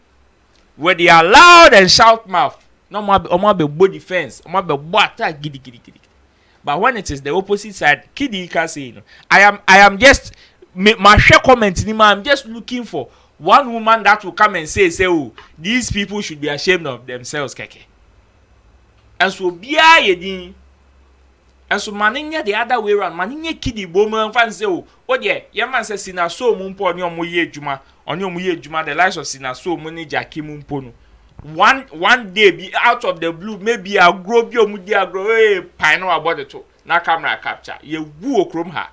with their loud and shout mouth. No more be body defense, more be attack gidi. But when it is the opposite side, Kidi can say, I am just my share comment in I'm just looking for one woman that will come and say, oh, these people should be ashamed of themselves, keke. And so biya yedin. And so maninya the other way around, maninya Kidi bomo fan say, oh yeah, your man says sina so mumpo on your muye juma, the lives of sina so money jaki mumpono. One day be out of the blue, maybe I'll grow your mudia grow pino about it. Now camera capture. You woo chrome her.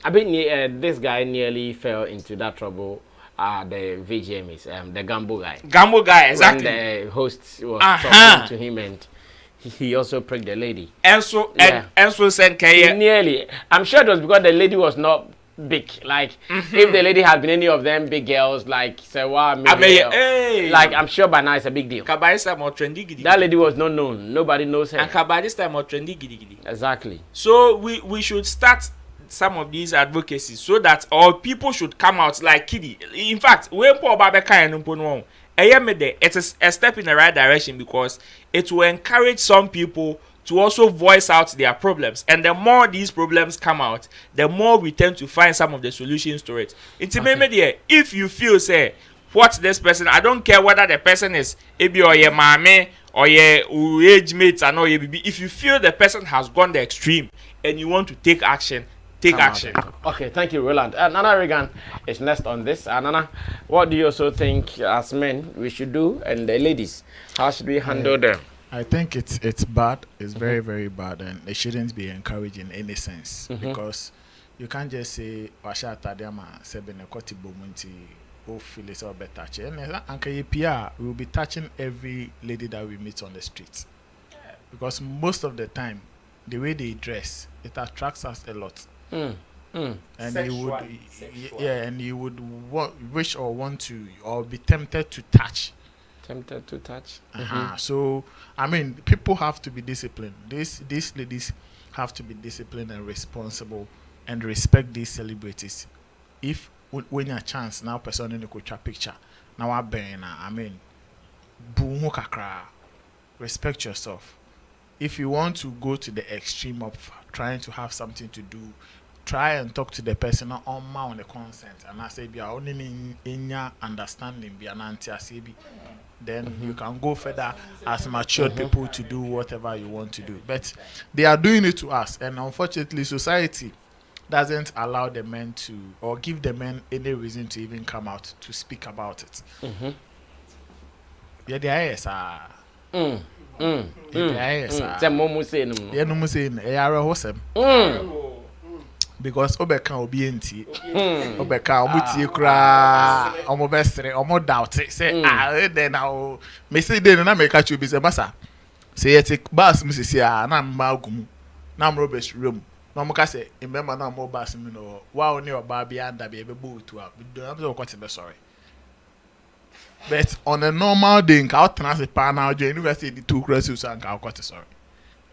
I mean, this guy nearly fell into that trouble. The VGM is the Gambo guy. Gambo guy, exactly. When the host was talking to him and he also pricked the lady. And so said nearly. I'm sure it was because the lady was not big. Like if the lady had been any of them big girls, like Sewa, like I'm sure by now it's a big deal. That lady was not known. Nobody knows her. And by this time more trendy gidi. Exactly. So we should start some of these advocacies so that all people should come out like Kidi. In fact, when Paul Babeka and Umpono, it is a step in the right direction because it will encourage some people to also voice out their problems. And the more these problems come out, the more we tend to find some of the solutions to it. If you feel, say, what this person, I don't care whether the person is Ebi or your mame or your age mates and all your baby. If you feel the person has gone the extreme and you want to take action, take action. Okay, thank you, Roland. Nana Regan is next on this. Nana, what do you also think as men we should do, and the ladies, how should we handle them? I think it's bad. It's very, very bad, and it shouldn't be encouraged in any sense because you can't just say Shatta dema sebene koti bomunti or feel it's all better. And we will be touching every lady that we meet on the streets because most of the time the way they dress it attracts us a lot. And you would wish or want to or be tempted to touch. So I mean, people have to be disciplined. These ladies have to be disciplined and responsible and respect these celebrities. If when you a chance now, person in the picture now, I mean, boom kakra. Respect yourself. If you want to go to the extreme of trying to have something to do, try and talk to the person on the consent. And I say, be only in your understanding, be an anti. Then you can go further as matured people to do whatever you want to do. But they are doing it to us, and unfortunately, society doesn't allow the men to, or give the men any reason to even come out to speak about it. Yeah, the IS are. Because Obeka obienti, Obeka obuti kura, omo bestre, omo doubt say then now me say then na me catch you be say masa say you take bus me say na mma gumu na mro best room na mo ka say remember na mo bus me no wa oni oba bia anda be bo to am so kwati be sorry. But on a normal day nka outna pa na ojo university the two crosses and nka kwati sorry.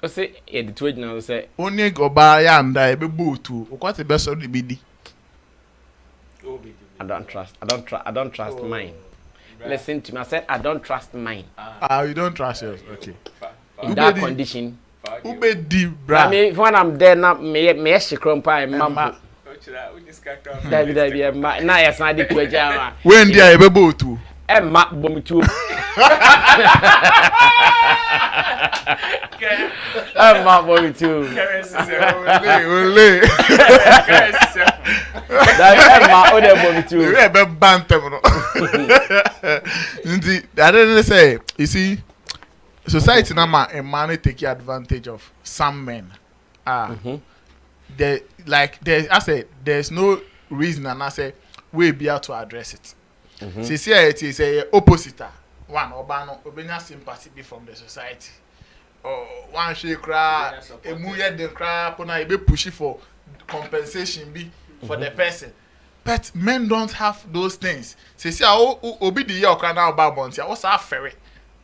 I say the tweet now say only go buy and I be bootu. What the best of the BD? I don't trust mine. Listen to me. I said I don't trust mine. You don't trust yours. Okay. In that condition. Who be deep, bra? I mean, when I'm there now, me she crumpa and mamma. Dabi na ya san de kwaja ma. When dia e bebo tu. Emma bomitu. Emma bomitu. Ole. That Emma o de bomitu. We be bantem no. Ndi, I don't say, you see, society now a man take advantage of some men. They like I said, there's no reason, and I say we be able to address it. See, it is a opposite. One obenya sympathy be from the society. Or one she cry, a muye de cry, pona be pushy for compensation be for the person. But men don't have those things. See, obi the year cry now about months. What's our ferry?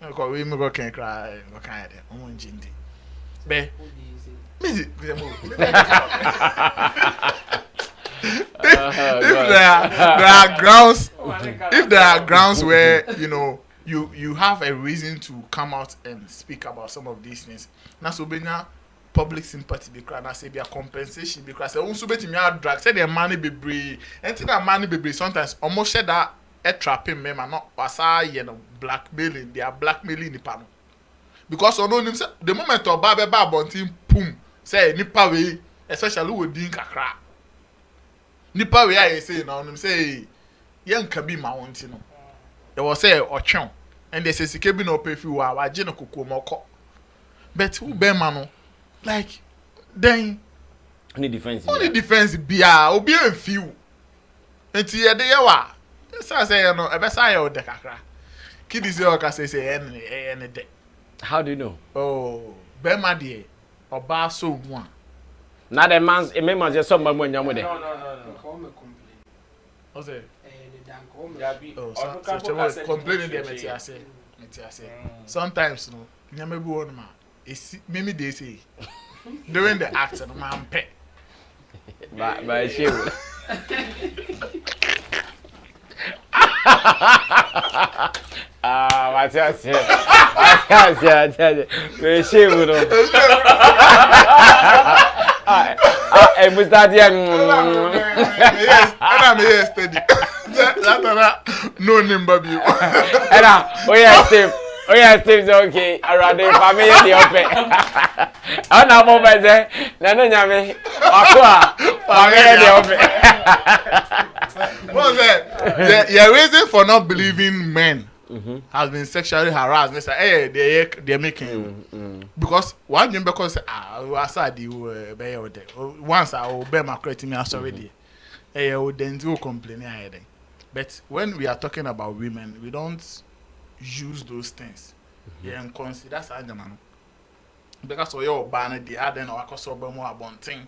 Because we go can cry, go kind of jindi. But if there are grounds where you have a reason to come out and speak about some of these things. That's obenya public sympathy because na say be a compensation because also bet me out drag say the money be brave. Anything that money be brave sometimes almost share that a trapping me man not pasa blackmailing. They are blackmailing the panel because on say the moment of babe bontin pum say nipa we especially with din kakra nipa we I say now him say yan ka bi ma wonti no there was say otwon and they say sike bi no pefi wa waje no kokomoko but who be man no like then only defense bia obi enfiu enti ye de yawa say no e be say o de kakra Kidi say o ka say en de. How do you know? Oh be ma de oba so one. Now the man's a man just some money. No. Call me complain. What's it? So complaining them I say. Sometimes no, nyame bi won ma. Maybe they say during the act no man pe. By shame. What's that? Very shame no. And we start young. Yes, and I'm here steady. That no name, baby. And oh yeah, Steve, okay. Around the family, the open. I'm not more by there. No, Yami. Family, the open. What's that? Your reason for not believing men has been sexually harassed. They say, hey, they're making you. Because one thing, because I said you once I obey my credit me already. Hey, then do complain. But when we are talking about women, we don't use those things. Yeah, and consider Sajaman. Because your banner, the other no, I cost over more about thing.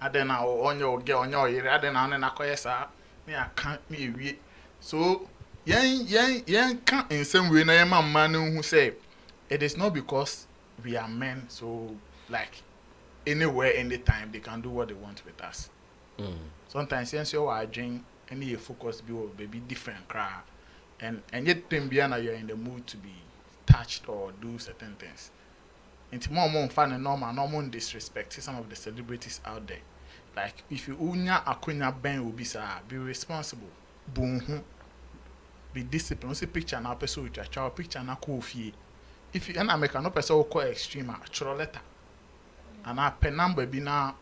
And then I on your girl on your ear, then I can't me. So, Yan can't in some way, I am a man who say it is not because we are men, so like anywhere, anytime they can do what they want with us. Sometimes, since you are drink, any focus be different crowd. And yet you're in the mood to be touched or do certain things. It's more fun and normal disrespect to some of the celebrities out there. Like if you unya akunya ben will be responsible. Boom. Be disciplined. See picture na person with your child picture na coffee. If you and make no person call extreme a letter. And I pen number be na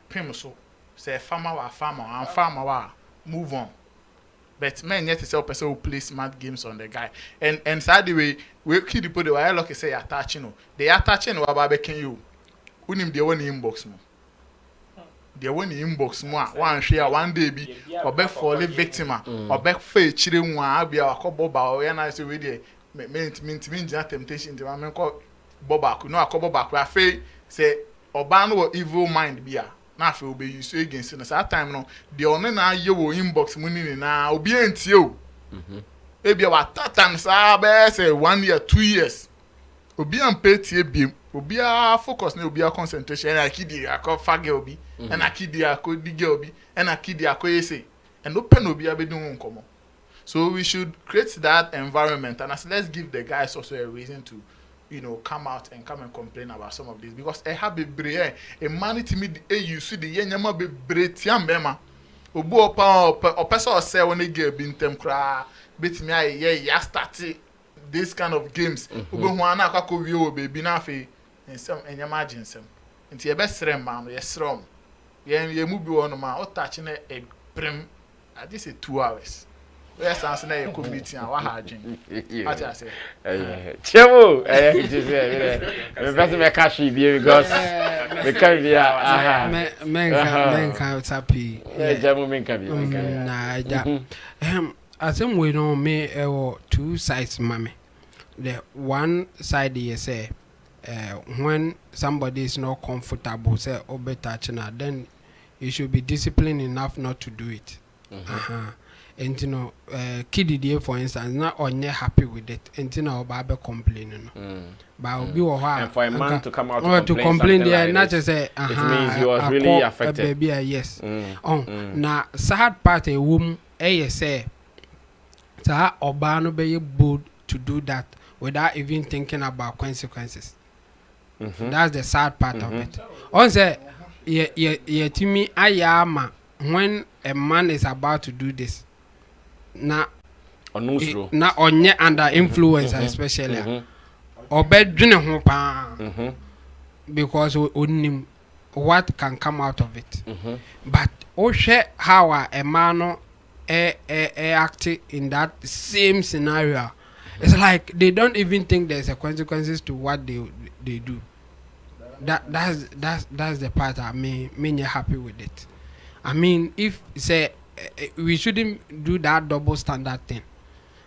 pim so say farmer and farmer wa move on. But men yet to say person who play smart games on the guy. And sadly we Kidi put the way lucky say attaching. They attaching what barbecuing you. Unim the one inbox mo. The one inbox mo one share one day be or back for the victim or back for children one be our couple boba or na say we dey mean temptation to man call boba no a couple back we say oba no evil mind be na fe obe use against us that time no the only na ye wo inbox money ni na obi entie o e bia wa tatan sa be say 1 year 2 years obi am petie biem obi a focus na obi a concentration na Kidi akọ fage obi na Kidi akọ dige obi na Kidi akọ yese and open obi a be dun nkomo. So we should create that environment and let's give the guys also a reason to come out and come and complain about some of this because I have a brain, a man to me, you see the Yanyama be break Yambema. Obo or person or say when they get bintem cry, bit me, yeah, started this kind of games. Obo Juana Kako baby Nafi and some and imagine some. And your best friend, ma'am, yes, wrong. Yeah, you move on my or touching a prim at this 2 hours. Yes, answer na you meeting and what hajin. What I say? Chemo, it is the person make cash because can be men can happy. Chemo men can be. Nah, as we know me two sides mommy. The one side you say when somebody is not comfortable say obe touching her, then you should be disciplined enough not to do it. And Kidi for instance, not only happy with it, and Baba complaining. But be and for a man to come out to complain, yeah, not to say, it means he was really affected. Baby, yes. Now, sad part a woman, say, so Obano be bold to do that without even thinking about consequences. That's the sad part of it. Also, yeah, to me, I am when a man is about to do this. Na onye under influence especially or bedwene ho pa because onim what can come out of it but share how a man act in that same scenario. It's like they don't even think there's a consequences to what they do. That's the part I mean you're happy with it. I mean if say we shouldn't do that double standard thing.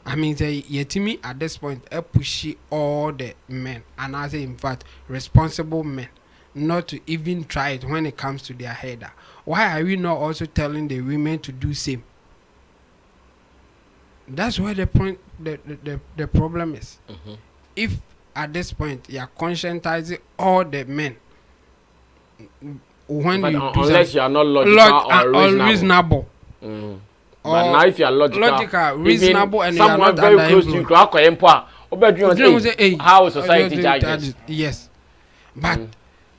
I mean, say Yetimi at this point, pushy all the men, and I say in fact responsible men, not to even try it when it comes to their header. Why are we not also telling the women to do same? That's where the point, the problem is. If at this point you are conscientizing all the men. When unless you are not logical or reasonable. But now if you are logical, reasonable, and someone very close to you, how society judges. Yes, but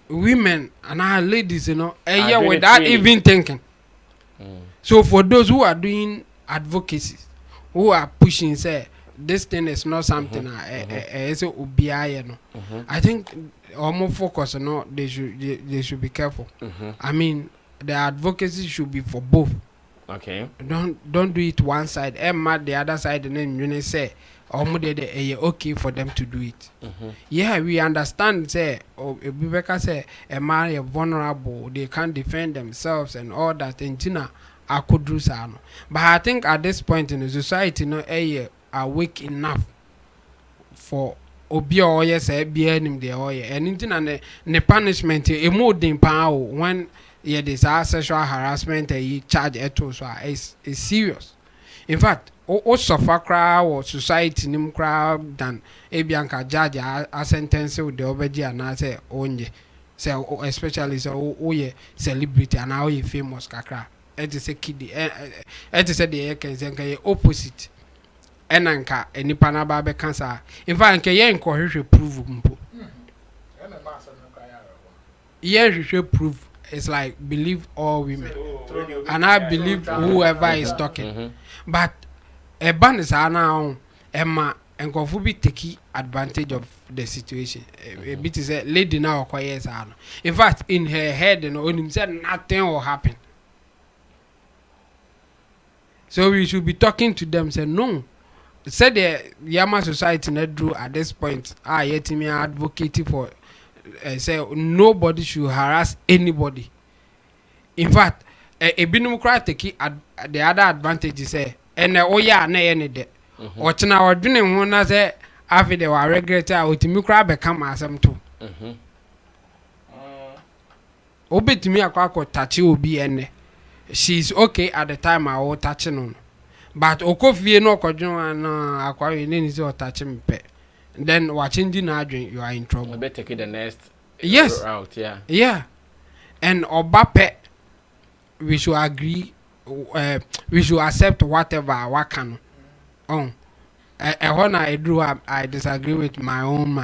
women and our ladies, without even thinking. So for those who are doing advocacy, who are pushing, say this thing is not something I think almost focus on they should be careful. I mean, the advocacy should be for both. Okay. Don't do it one side. Emma the other side, and then you say, okay for them to do it. Yeah, we understand. Say, Rebecca say, Emma is vulnerable. They can't defend themselves and all that. And Tina, I could do so. But I think at this point in the society, are weak enough for obi oye say be him the oye. And Intina the punishment a more than power when. Yeah, this sexual harassment and charge eto so is serious. In fact, o suffer crowd or society nim crowd than ebianka judge a sentence with the obeji and I say onye. Say especially so oye celebrity and how you famous kakra. It is a Kidi. It is a the can opposite. Enanka any panababe cancer. In fact, can you prove mpo. Yeah, prove. It's like believe all women, and I believe whoever is talking. But a band is now Emma and Kofubi taking advantage of the situation. A bit is a lady now quiet. In fact, in her head and on him said nothing will happen. So we should be talking to them. Say no. Said the Yama society not do at this point. Yet me advocating for. Say nobody should harass anybody. In fact, a democratic the other advantage is say, and na any day. Or china or doing one as a after they were regret out to me crab become as them too. Obe to me a quack touchy will be and she's okay at the time I will touching on. But Okofi no kojo acquiring any sort touching pet. Then watching the drink, you are in trouble. We better take it the next route, yeah. And Obape, we should agree, we should accept whatever what can. when I do, I disagree with my own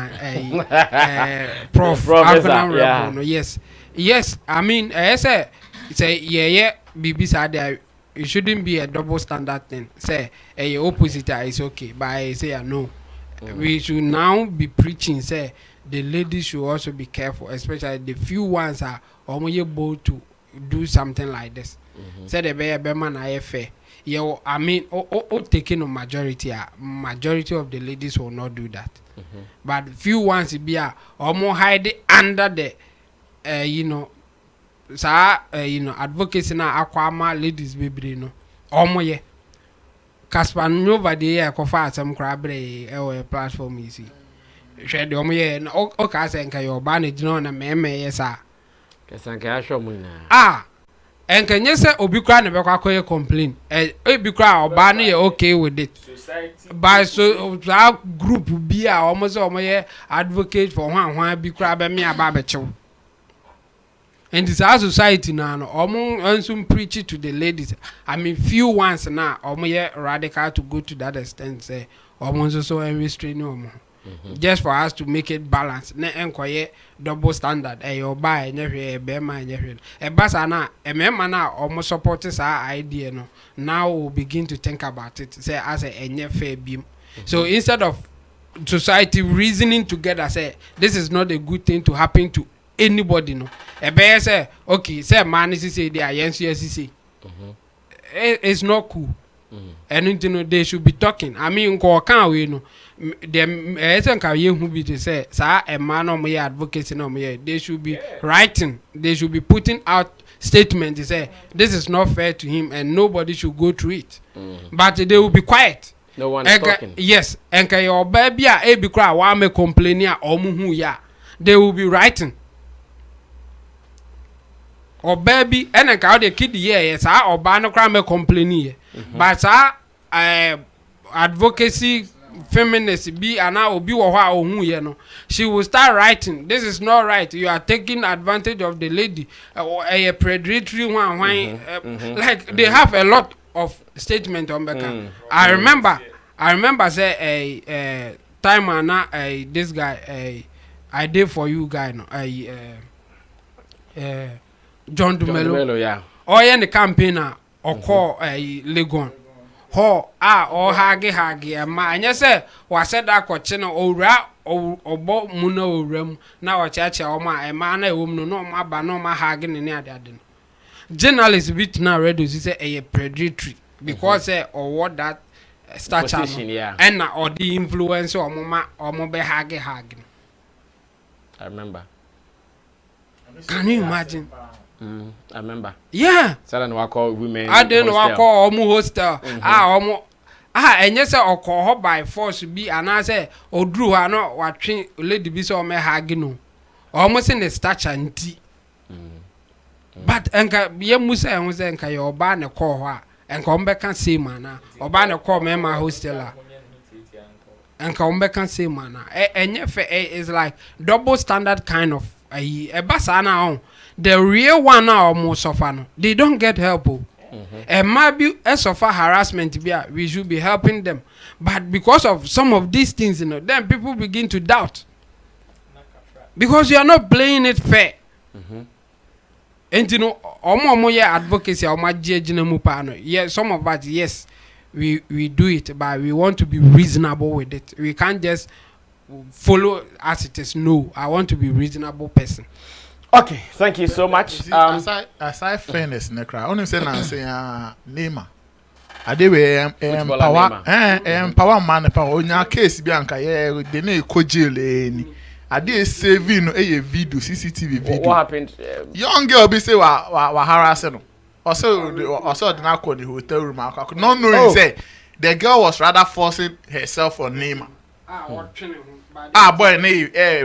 Prof. Professor, Abena yeah. Korkor. Yes. I mean, I say yeah. BB said there it shouldn't be a double standard thing. Say a opposite is okay, but I say no. We should now be preaching. Say the ladies should also be careful, especially the few ones are almost able to do something like this. Say the be man I fair. Yeah, I mean, taking a majority of the ladies will not do that. But few ones be almost hide under the, advocacy na aquama ladies baby no. Almost yeah. Casper nobody here cover some crabbe or platform easy. Share the almost no okay say nka your banage no na me yes sir. Kesanka show mu na. And can you say Obi Kra never quite complain? Obi Kra or Barney okay with it. By so our group be almost advocate for one be crab and me a barbecho. And this our society now, almost some preach it to the ladies. I mean, few ones now, almost radical to go to that extent, say almost so and restrain no more. Just for us to make it balanced. Ne enquire double standard. You buy and every bema and every. A basana, a member now almost supports our idea. No, now we'll begin to think about it. Say as a fair beam. So instead of society reasoning together, say this is not a good thing to happen to anybody. No, a bear say okay, say man is say they are yes. It's not cool. And you know they should be talking. I mean, can't we know? Them who be to say, sir, a man or my advocacy no me. They should be writing. They should be putting out statement to say this is not fair to him and nobody should go through it. But they will be quiet. No one is talking. Yes, and can your baby be cry while me complaining or muhu ya. They will be writing. Or baby, and a cow the kid yes, or banner crime complaining. But advocacy feminist be and now be or she will start writing. This is not right. You are taking advantage of the lady or a predatory one. Like they have a lot of statement on Becca. I remember say a time and now this guy I did for you guy no John Dumelo, yeah. Or in the campaigner or call a Legon. Ho or hagi ma anya say was said that kochino owra obo muno owram na o chacha o ma e ma na ewom no ma ba no ma hagi ne ade no journalist bit na ready to say a predatory because say or what that stature and na or the influence or mo be hagi. I remember. Can you imagine? I remember. Yeah. Saturday we call women. I didn't know call omu hostel. And yes, or call her by force be and I say, or drew her not watching lady be so me hagino. Almost in the stature and tea. But Enka be a musa and was enka your banner call her and come back and say mana or banner call me my hostella. And come back and say mana. And if is like double standard kind of a basana on. The real one now almost suffer no. They don't get help. And maybe suffer harassment we should be helping them. But because of some of these things, then people begin to doubt. Because you are not playing it fair. And omo advocacy yeah, some of us, yes, we do it, but we want to be reasonable with it. We can't just follow as it is. No, I want to be reasonable person. Okay, thank you so much. Aside fairness, Nekra, only say na say Neymar. Ade we power man power onya case bi anka ye de na ekojele ni. Ade save no video CCTV video. What happened? Young girl be say wa harass no. Also de na call the hotel room akwa. Not knowing say the girl was rather forcing herself on Neymar. Boy,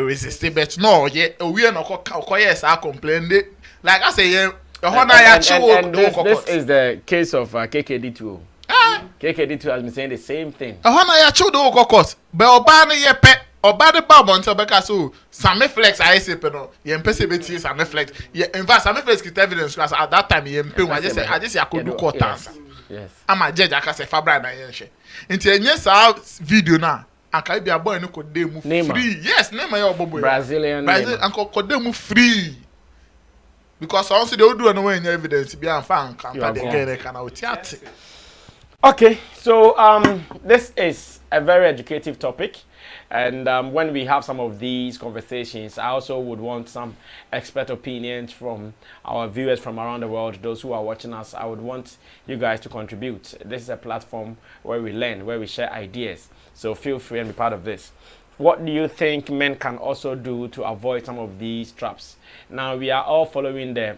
resist but no, we are not yes, I complain. Like I say, and this is the case of KKD2. KKD2 has been saying the same thing. But Obana ye pet Obana Babon Tabaka so Sammy Flex I say no, YMPCBT Sammy Flex. In fact, Sammy Flex is evidence because at that time I just could do quarters. Yes. I'm a judge. I can say Fabra na yenche. Inti enye sa video na. Anka ibi abo eno ko dey mu free. Yes, name your bobo. Brazilian. Anka ko dey mu free. Because also they do no any evidence be am fan can get can out. Okay, so this is a very educative topic, and when we have some of these conversations, I also would want some expert opinions from our viewers from around the world, those who are watching us. I would want you guys to contribute. This is a platform where we learn, where we share ideas, so feel free and be part of this. What do you think men can also do to avoid some of these traps? Now, we are all following the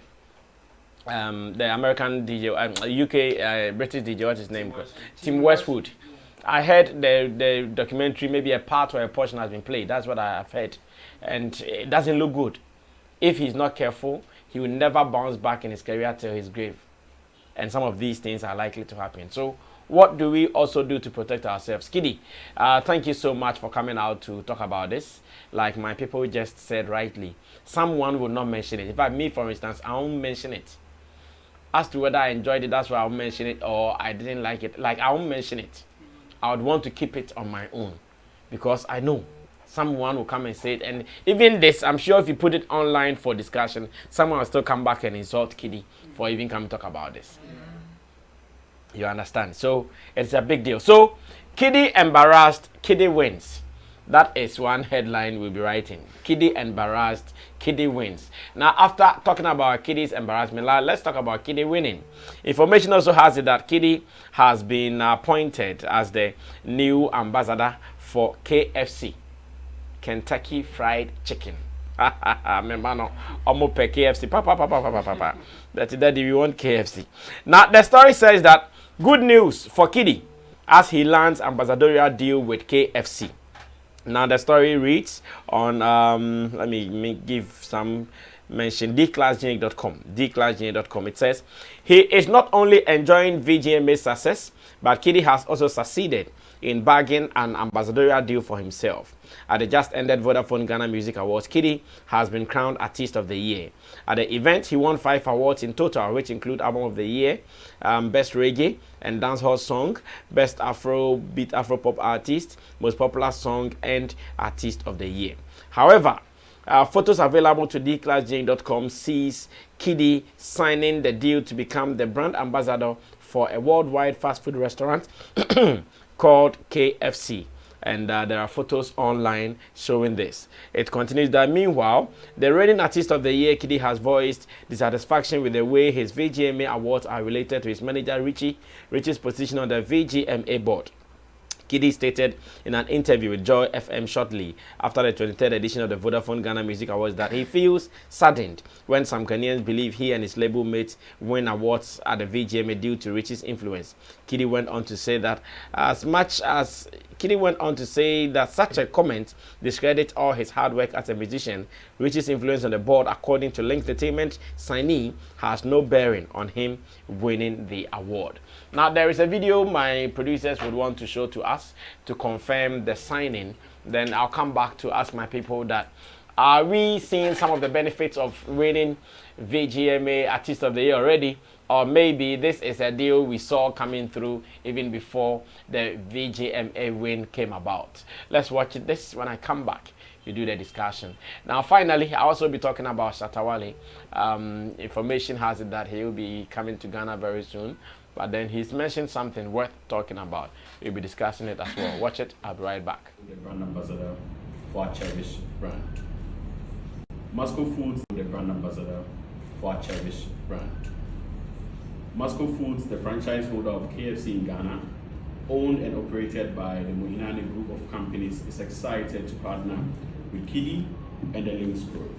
American DJ, UK, British DJ, what's his name? Tim Westwood. I heard the documentary, maybe a part or a portion has been played. That's what I have heard. And it doesn't look good. If he's not careful, he will never bounce back in his career till his grave. And some of these things are likely to happen. So what do we also do to protect ourselves? Kidi, thank you so much for coming out to talk about this. Like my people just said rightly, someone will not mention it. In fact, me, for instance, I won't mention it. As to whether I enjoyed it, that's why I'll mention it, or I didn't like it. Like, I won't mention it. I would want to keep it on my own. Because I know someone will come and say it. And even this, I'm sure if you put it online for discussion, someone will still come back and insult Kidi for even coming to talk about this. You understand? So, it's a big deal. So, Kidi embarrassed, Kidi wins. That is one headline we'll be writing. Kidi embarrassed, Kidi wins. Now, after talking about Kidi's embarrassment, let's talk about Kidi winning. Information also has it that Kidi has been appointed as the new ambassador for KFC, Kentucky Fried Chicken. Remember, no, almost per KFC. Papa. Daddy, we want KFC. Now, the story says that good news for Kidi as he lands ambassadorial deal with KFC. Now the story reads on, let me give some mention, dclassgenic.com. It says, he is not only enjoying VGMA's success, but Kidi has also succeeded in bagging an ambassadorial deal for himself. At the just ended Vodafone Ghana Music Awards, Kidi has been crowned Artist of the Year. At the event, he won 5 awards in total, which include Album of the Year, Best Reggae and Dancehall Song, Best Afrobeat Afropop Artist, Most Popular Song, and Artist of the Year. However, photos available to dclassgenic.com sees Kidi signing the deal to become the brand ambassador for a worldwide fast food restaurant called KFC. And there are photos online showing this. It continues that meanwhile, the reigning Artist of the Year, Kidi, has voiced dissatisfaction with the way his VGMA awards are related to his manager Richie's position on the VGMA board. Kidi stated in an interview with Joy FM shortly after the 23rd edition of the Vodafone Ghana Music Awards that he feels saddened when some Ghanaians believe he and his label mates win awards at the VGMA due to Richie's influence. Kidi went on to say that such a comment discredits all his hard work as a musician. Richie's influence on the board, according to Link Entertainment signee, has no bearing on him winning the award. Now, there is a video my producers would want to show to us to confirm the signing. Then I'll come back to ask my people that, are we seeing some of the benefits of winning VGMA Artist of the Year already? Or maybe this is a deal we saw coming through even before the VGMA win came about. Let's watch this. When I come back, you do the discussion. Now, finally, I'll also be talking about Shatta Wale. Information has it that he will be coming to Ghana very soon. But then he's mentioned something worth talking about. We'll be discussing it as well. Watch it. I'll be right back. The brand ambassador for our cherished brand. Moscow Foods, the brand ambassador for our cherished brand. Moscow Foods, the franchise holder of KFC in Ghana, owned and operated by the Moinane Group of companies, is excited to partner with Kidi and the Links Group.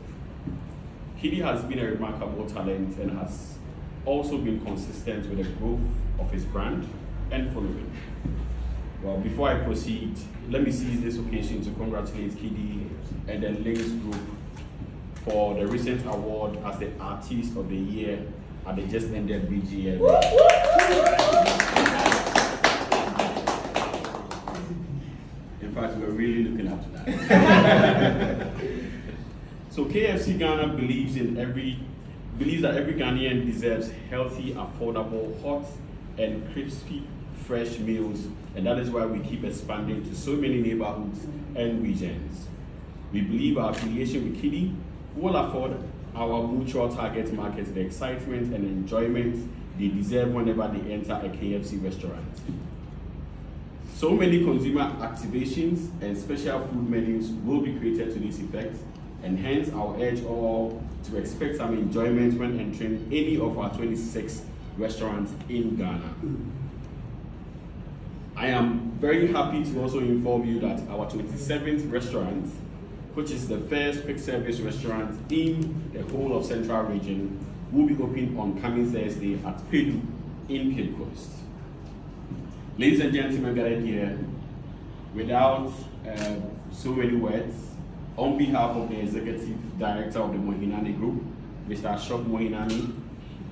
Kidi has been a remarkable talent and has also been consistent with the growth of his brand and following. Well, before I proceed, let me seize this occasion to congratulate Kidi and the Links Group for the recent award as the Artist of the Year at the just ended BGM. In fact, we're really looking up to that. So KFC Ghana believes that every Ghanaian deserves healthy, affordable, hot, and crispy, fresh meals, and that is why we keep expanding to so many neighborhoods and regions. We believe our affiliation with Kidi will afford our mutual target markets the excitement and enjoyment they deserve whenever they enter a KFC restaurant. So many consumer activations and special food menus will be created to this effect, and hence I'll urge all to expect some enjoyment when entering any of our 26 restaurants in Ghana. I am very happy to also inform you that our 27th restaurant, which is the first quick service restaurant in the whole of Central Region, will be open on coming Thursday at Pedu in Cape Coast. Ladies and gentlemen gathered here, without so many words, on behalf of the Executive Director of the Mohinani Group, Mr. Ashok Mohinani,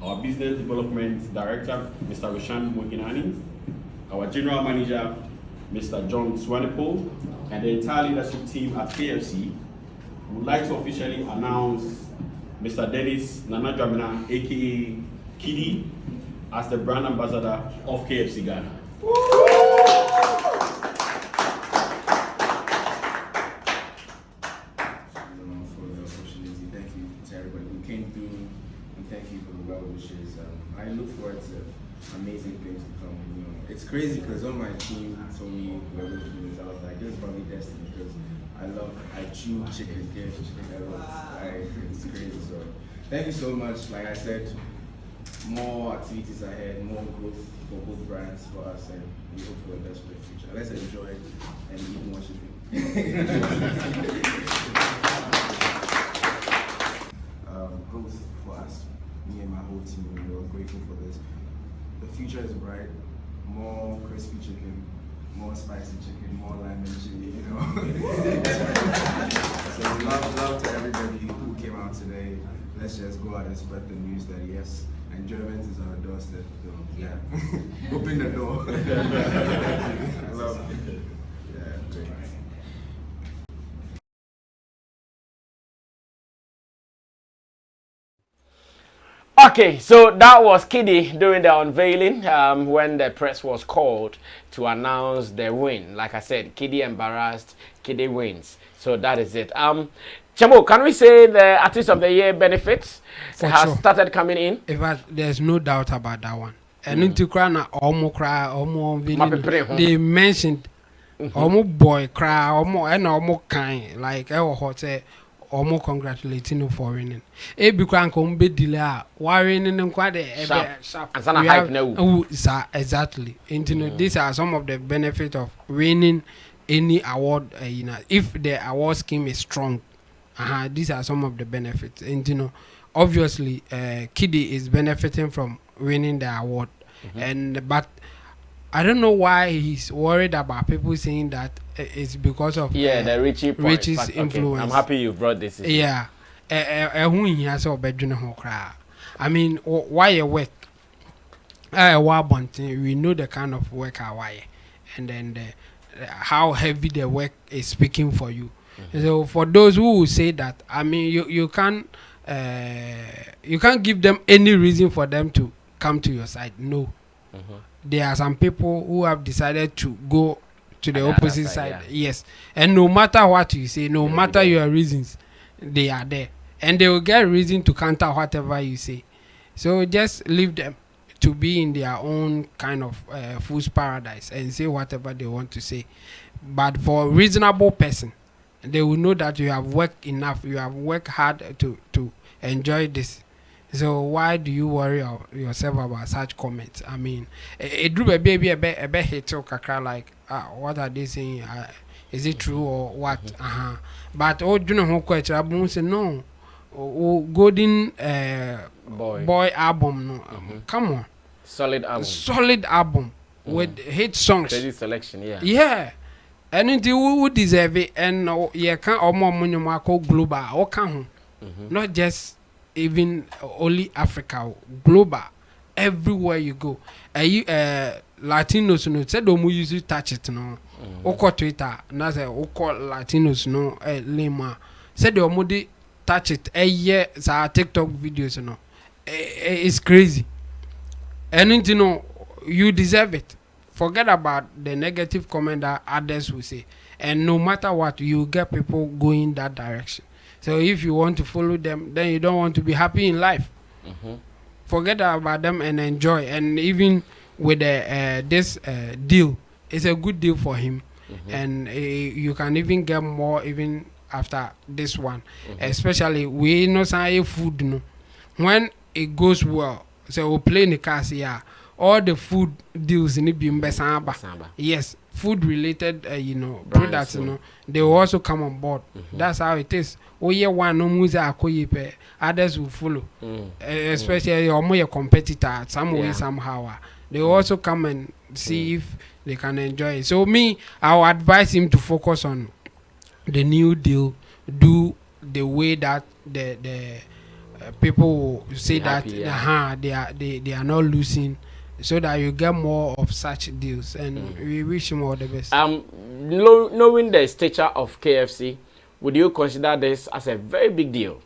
our Business Development Director, Mr. Roshan Mohinani, our General Manager, Mr. John Swanepoel, and the entire leadership team at KFC, we would like to officially announce Mr. Dennis Nanadramina, aka Kidi, as the brand ambassador of KFC Ghana. For the opportunity, thank you to everybody who came through, and thank you for the well wishes. I look forward to amazing things to come. You know, it's crazy because on my team told me we're going to do this. I was like, this is probably destiny because I chew chicken, it's crazy. So thank you so much. Like I said, more activities ahead, more growth for both brands for us, and we hope for the best for the future. Let's enjoy it and eat more chicken. Growth for us, me and my whole team, we're grateful for this. The future is bright. More crispy chicken, more spicy chicken, more lime and chili, you know. So love to everybody who came out today. Let's just go out and spread the news that yes, enjoyment is on our doorstep. So yeah, open the door. I love it. Yeah, great. Okay, so that was Kidi during the unveiling when the press was called to announce the win. Like I said, Kidi embarrassed, Kidi wins. So that is it. Chamo, can we say the Artist of the Year benefits has started coming in? In fact, there's no doubt about that one. And to cry na they mentioned boy cry and kind like hot almost congratulating you for winning. Delay winning quite sharp. Exactly. And these are some of the benefits of winning any award. If the award scheme is strong, these are some of the benefits. And obviously, Kidi is benefiting from winning the award. But I don't know why he's worried about people saying that it's because of the Richie's influence. I'm happy you brought this issue. Yeah. I mean, why you work? We know the kind of work I and then how heavy the work is speaking for you. So for those who will say that, I mean, you can't give them any reason for them to come to your side. No. There are some people who have decided to go to the opposite side. Yes. And no matter what you say, no matter your reasons, they are there. And they will get reason to counter whatever you say. So just leave them to be in their own kind of fool's paradise and say whatever they want to say. But for a reasonable person, they will know that you have worked enough, you have worked hard to enjoy this. So why do you worry yourself about such comments? I mean, it drew a baby a bit hit like, what are they saying? Is it true or what? But you know who question? Say no. Golden boy album, no. Come on. Solid album with hit songs. Crazy selection, yeah. Yeah. And until who deserve it, and you can't or more money global or can not just even only Africa, global, everywhere you go. Latinos no said don't use touch it no. Oko Twitter, na say oko Latinos no lema. Said the omodi touch it year sa TikTok videos no. It's crazy. And you deserve it. Forget about the negative comment that others will say, and no matter what, you get people going that direction. So if you want to follow them, then you don't want to be happy in life. Forget about them and enjoy. And even with this deal, it's a good deal for him, and you can even get more even after this one. Especially we know some food, no, when it goes well. So we play in the cars here. All the food deals in Samba. Yes, food related, products, they will also come on board. That's how it is. Oh yeah, one no music others will follow. Especially your competitor some way somehow. They will also come and see if they can enjoy it. So me, I will advise him to focus on the new deal. Do the way that the people will say that they are not losing, so that you get more of such deals, and we wish him all the best. Knowing the stature of KFC, would you consider this as a very big deal?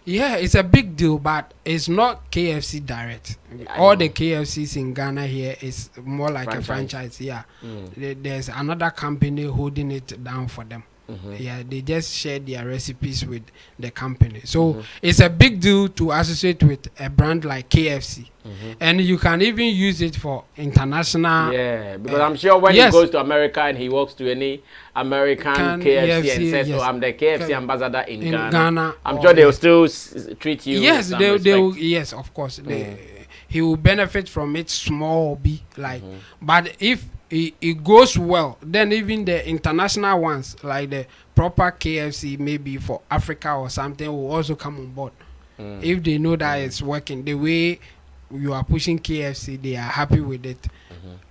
Yeah, it's a big deal, but it's not KFC direct. All the KFCs in Ghana here is more like a franchise. Yeah, there's another company holding it down for them. Yeah, they just share their recipes with the company. So it's a big deal to associate with a brand like KFC. And you can even use it for international. Yeah, because I'm sure when he goes to America and he walks to any American KFC and says, "Oh, I'm the KFC ambassador in Ghana," I'm sure they'll still treat you. Yes, they will. Yes, of course. He will benefit from it, small or big, like. But if it goes well, then even the international ones, like the proper KFC, maybe for Africa or something, will also come on board. If they know that it's working the way you are pushing KFC, they are happy with it.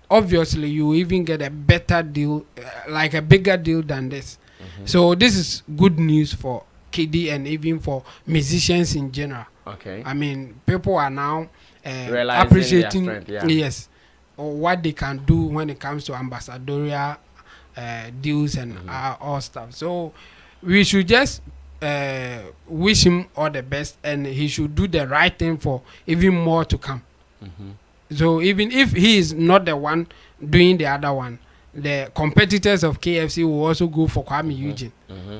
Obviously, you even get a better deal, like a bigger deal than this. So this is good news for Kidi and even for musicians in general. Okay. I mean, people are now appreciating their strength, yes, or what they can do when it comes to ambassadorial deals and all stuff. So we should just wish him all the best, and he should do the right thing for even more to come. So even if he is not the one doing the other one, the competitors of KFC will also go for Kwame Eugene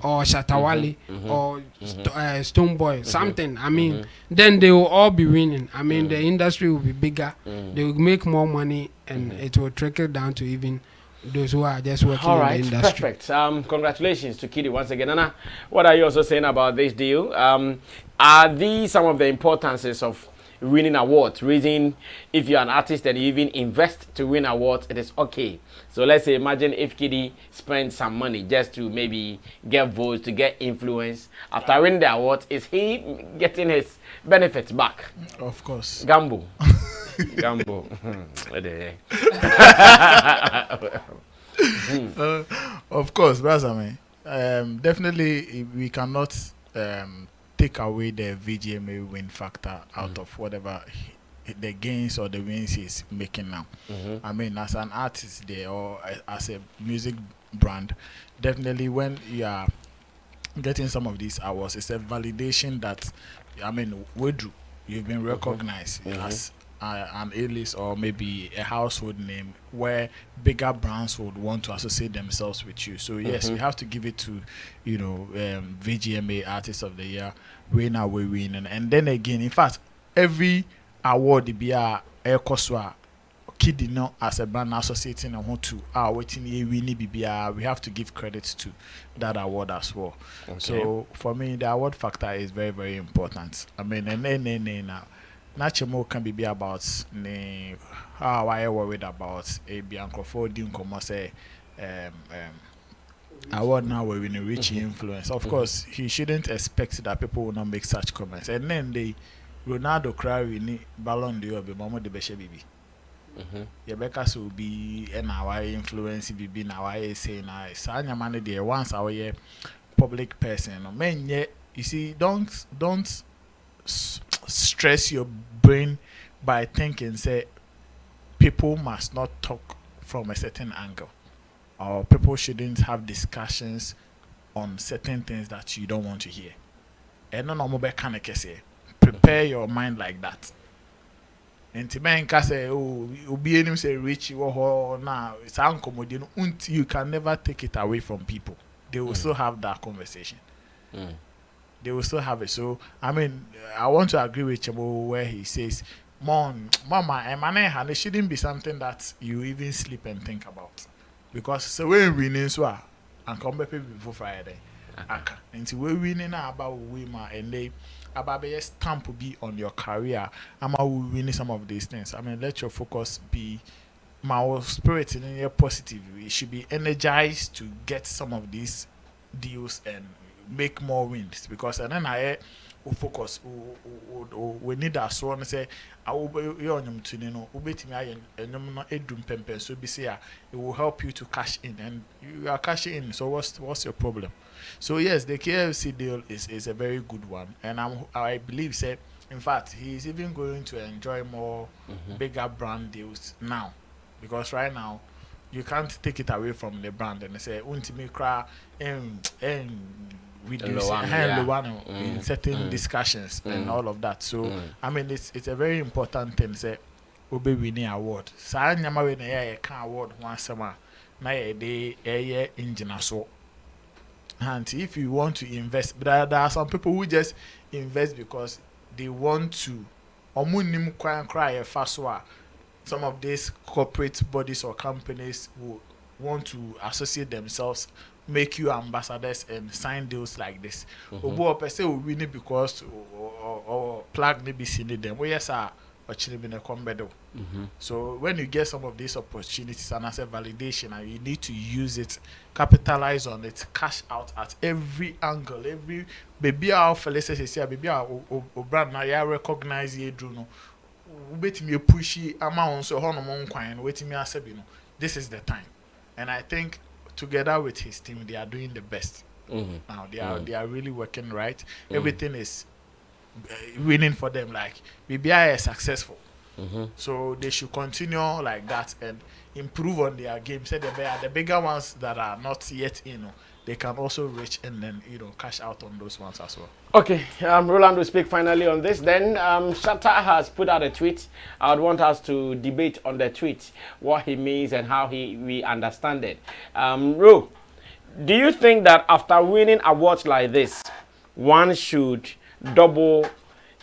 or Shatta Wale or Stonebwoy, something. I mean, then they will all be winning. I mean, the industry will be bigger. They will make more money, and it will trickle down to even those who are just working in the industry. Perfect. Congratulations to Kidi once again. Nana, what are you also saying about this deal? Are these some of the importances of winning awards? Reason if you're an artist and you even invest to win awards, it is okay. So let's say, imagine if Kidi spends some money just to maybe get votes, to get influence. After winning the award, is he getting his benefits back? Of course. Gamble. Gamble. Of course, brother. Definitely, we cannot take away the VGMA win factor out of whatever the gains or the wins he's making now. I mean, as an artist there, or as a music brand, definitely when you are getting some of these awards, it's a validation that, I mean, you've been recognized as an A-list or maybe a household name where bigger brands would want to associate themselves with you. So yes, we have to give it to, VGMA Artist of the Year, winner we win, and then again, in fact, every award the be a Koswa Kidi no as a brand associating and want to waiting we have to give credit to that award as well. So for me, the award factor is very, very important. I mean, and Nachemo can be about how I worried about a Bianco for doing say award now we're in a rich influence. Of course, he shouldn't expect that people will not make such comments. And then they Ronaldo cry in Ballon d'Or be Momo de Beshe Bibi. Yebeka so be an our influence be now I say na Sanya man there once our public person. Men yet you see, don't stress your brain by thinking say people must not talk from a certain angle, or people shouldn't have discussions on certain things that you don't want to hear. And no more can say prepare your mind like that. Nti men ka say obi enim say rich wo ho na san komodi no until you can never take it away from people. They will still have that conversation. They will still have it. So I mean, I want to agree with Chabo where he says, Mama, and it shouldn't be something that you even sleep and think about. Because so when we need so and come back before Friday. And we winning about women and they about a stamp will be on your career. I'm winning some of these things. I mean, let your focus be my spirit in your positive. You should be energized to get some of these deals and make more wins, because and then I focus we need that so and say I will be on to ubetimi not edum pempen so be say it will help you to cash in, and you are cashing in. So what's your problem? So yes, the KFC deal is a very good one, and I believe say in fact he's even going to enjoy more bigger brand deals now, because right now you can't take it away from the brand and say untimi kra and reduce in certain discussions and all of that. So I mean it's a very important thing. Say obe winning award. Sa nyama we na ye can award one summer na ye dey engine so. And if you want to invest, but there are some people who just invest because they want to omunim kwan cry fast. Some of these corporate bodies or companies will want to associate themselves, make you ambassadors and sign deals like this. Obo person will win it because or plug maybe seen them. Well, yes, sir. So when you get some of these opportunities and as a validation, and you need to use it, capitalize on it, cash out at every angle, every baby our felicity say baby our brand now you recognize you do no wait me pushy amount so waiting me this is the time. And I think together with his team they are doing the best. Now they are really working right. Everything is winning for them. Like BBI is successful, so they should continue like that and improve on their game. Say the bigger ones that are not yet in, they can also reach and then cash out on those ones as well. Okay, Roland will speak finally on this. Then Shatta has put out a tweet. I would want us to debate on the tweet what he means and how we understand it. Ro, do you think that after winning awards like this, one should double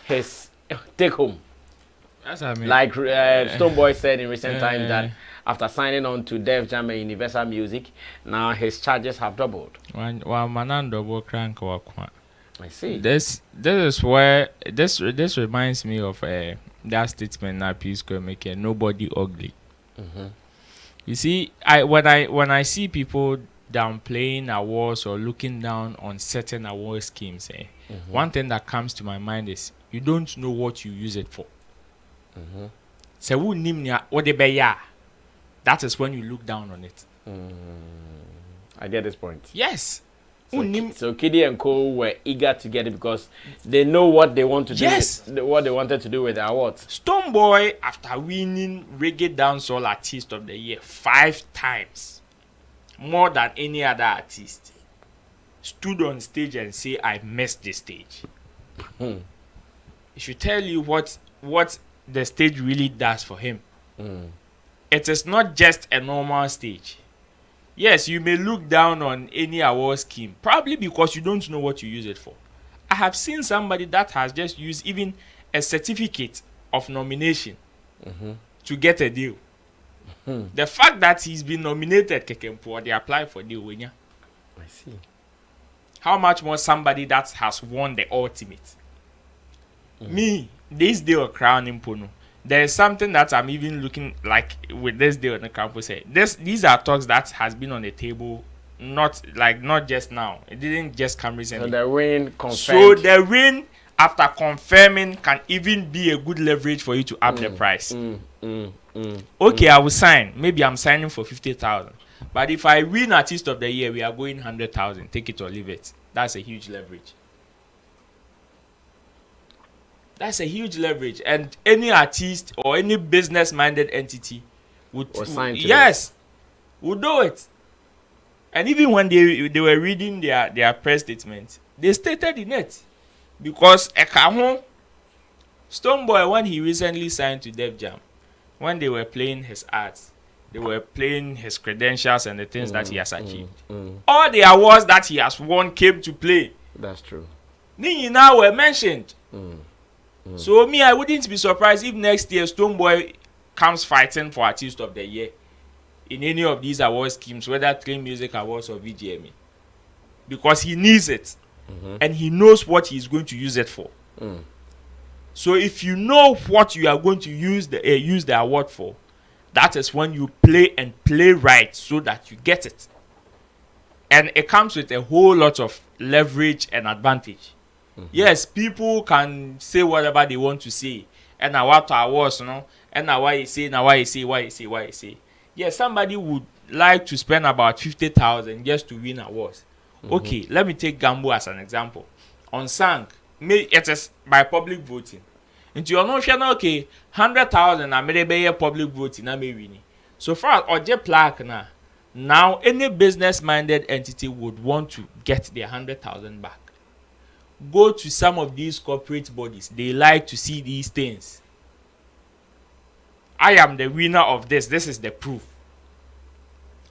his take home? That's what I mean. Like Stoneboy said in recent times that after signing on to Def Jam and Universal Music, now his charges have doubled. I see. This is where this reminds me of that statement that Peace Square making, nobody ugly. You see, when I see people downplaying awards or looking down on certain award schemes, one thing that comes to my mind is you don't know what you use it for. So that is when you look down on it. I get this point. Yes. So Kidi and Co were eager to get it because they know what they want to do. What they wanted to do with the awards. Stoneboy, after winning Reggae Dancehall Artist of the Year 5 times, more than any other artist, stood on stage and say, "I missed the stage." It should tell you what the stage really does for him. It is not just a normal stage. Yes, you may look down on any award scheme, probably because you don't know what you use it for. I have seen somebody that has just used even a certificate of nomination to get a deal. The fact that he's been nominated, Kekempo, they apply for deal. I see. How much more somebody that has won the ultimate? Me, this deal crowning Pono. There is something that I'm even looking like with this deal on the campus. These are talks that has been on the table, not just now. It didn't just come recently. So the win confirmed. So the win after confirming can even be a good leverage for you to up the price. Okay, I will sign. Maybe I'm signing for 50,000. But if I win Artist of the Year, we are going 100,000. Take it or leave it. That's a huge leverage. That's a huge leverage, and any artist or any business-minded entity would sign to would do it. And even when they were reading their press statement, they stated in it because Stonebwoy, when he recently signed to Def Jam, when they were playing his arts, they were playing his credentials and the things that he has achieved. All the awards that he has won came to play. That's true. Nini now were mentioned. So me, I wouldn't be surprised if next year Stonebwoy comes fighting for Artist of the Year in any of these award schemes, whether Train Music Awards or VGMA, because he needs it and he knows what he's going to use it for. So if you know what you are going to use the award for, that is when you play and play right so that you get it. And it comes with a whole lot of leverage and advantage. Yes, people can say whatever they want to say. And now what awards, you know, and now why you say. Yes, somebody would like to spend about 50,000 just to win awards. Okay, let me take Gambo as an example. On Sang, it is by public voting. Into your notion, okay, 100,000 I made a public voting, I may win. So far, or J plaque now any business-minded entity would want to get their 100,000 back. Go to some of these corporate bodies. They like to see these things. I am the winner of this. This is the proof.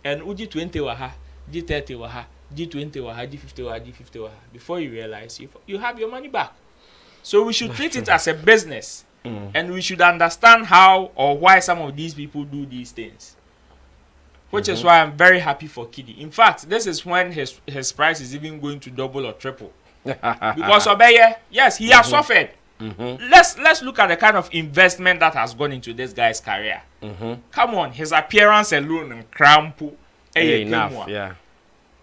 And G20 waha, G30 waha, G20 waha, G50 waha, G50 waha. Before you realize, you have your money back. So we should treat it as a business. And we should understand how or why some of these people do these things. Which is why I'm very happy for Kidi. In fact, this is when his price is even going to double or triple. Because Obeye, yes, he has suffered. Let's look at the kind of investment that has gone into this guy's career. Come on, his appearance alone and crampo enough, yeah.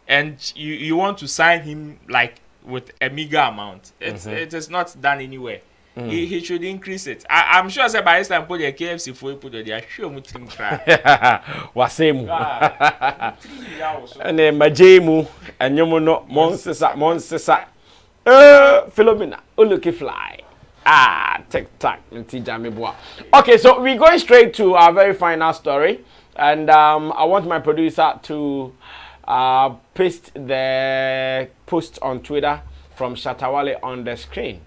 And you want to sign him like with a meager amount. It is not done anywhere. He should increase it. I'm sure say by this time put the KFC for put the sure mutim cry. Wasemu. And then majemu and yomono monster. Philomena, Uluki fly. Tic tac, okay, so we're going straight to our very final story, and I want my producer to paste the post on Twitter from Shatta Wale on the screen,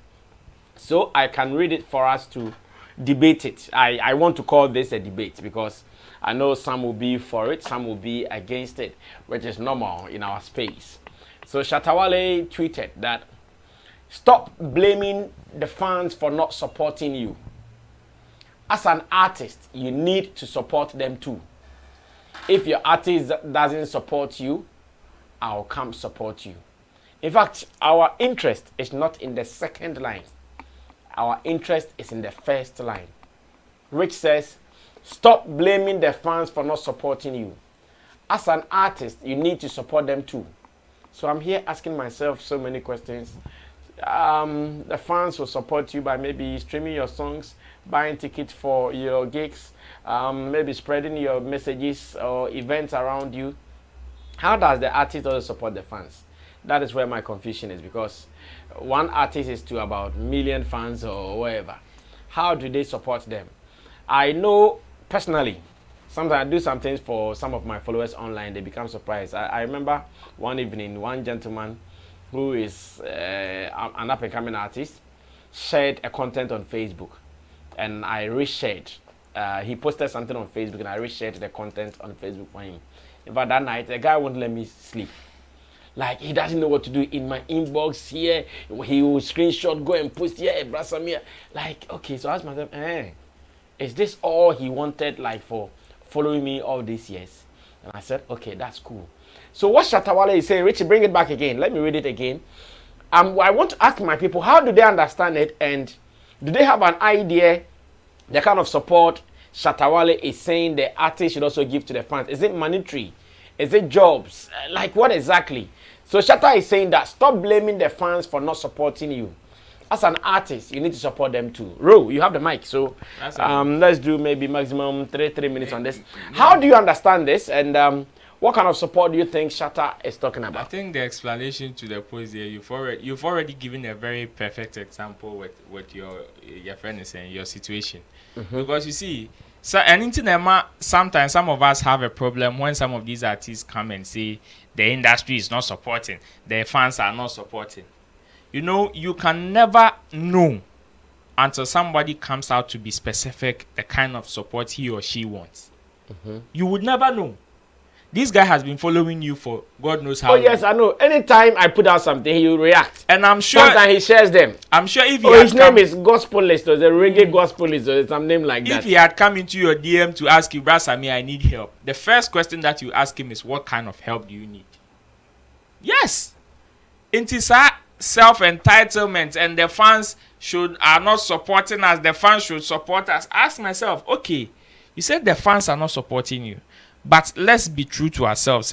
so I can read it for us to debate it. I want to call this a debate because I know some will be for it, some will be against it, which is normal in our space. So Shatta Wale tweeted that, "Stop blaming the fans for not supporting you. As an artist, you need to support them too. If your artist doesn't support you, I'll come support you. In fact, our interest is not in the second line. Our interest is in the first line." Rich says, "Stop blaming the fans for not supporting you. As an artist, you need to support them too." So I'm here asking myself so many questions. The fans will support you by maybe streaming your songs, buying tickets for your gigs, maybe spreading your messages or events around you. How does the artist also support the fans? That is where my confusion is, because one artist is to about 1 million fans or whatever. How do they support them? I know personally, sometimes I do some things for some of my followers online, they become surprised. I remember one evening, one gentleman who is an up-and-coming artist shared a content on Facebook, and I reshared. He posted something on Facebook, and I reshared the content on Facebook for him. In fact, that night, the guy wouldn't let me sleep. Like, he doesn't know what to do in my inbox here. He will screenshot, go and post here, Brasamia. Like, okay, so I asked myself, is this all he wanted, like, for following me all these years? And I said, okay, that's cool. So what Shatta Wale is saying, Richie, bring it back again. Let me read it again. I want to ask my people, how do they understand it, and do they have an idea the kind of support Shatta Wale is saying the artist should also give to the fans? Is it monetary? Is it jobs? Like, what exactly? So Shatta is saying that stop blaming the fans for not supporting you. As an artist, you need to support them too. Ro, you have the mic, so let's do maybe maximum 3 minutes on this. How do you understand this, and what kind of support do you think Shatta is talking about? I think the explanation to the post here, you've already given a very perfect example with your friend is saying, your situation. Because you see, sometimes some of us have a problem when some of these artists come and say the industry is not supporting, the fans are not supporting. You know, you can never know until somebody comes out to be specific the kind of support he or she wants. You would never know. This guy has been following you for God knows how long. Oh yes, I know. Anytime I put out something, he will react. And I'm sure sometimes he shares them. I'm sure if his name is Gospelist or the reggae Gospelist or some name like that. If he had come into your DM to ask you, Brother Sammy, I need help, the first question that you ask him is, what kind of help do you need? Yes. It is self-entitlement, and the fans are not supporting us. The fans should support us. Ask myself, okay, you said the fans are not supporting you. But let's be true to ourselves.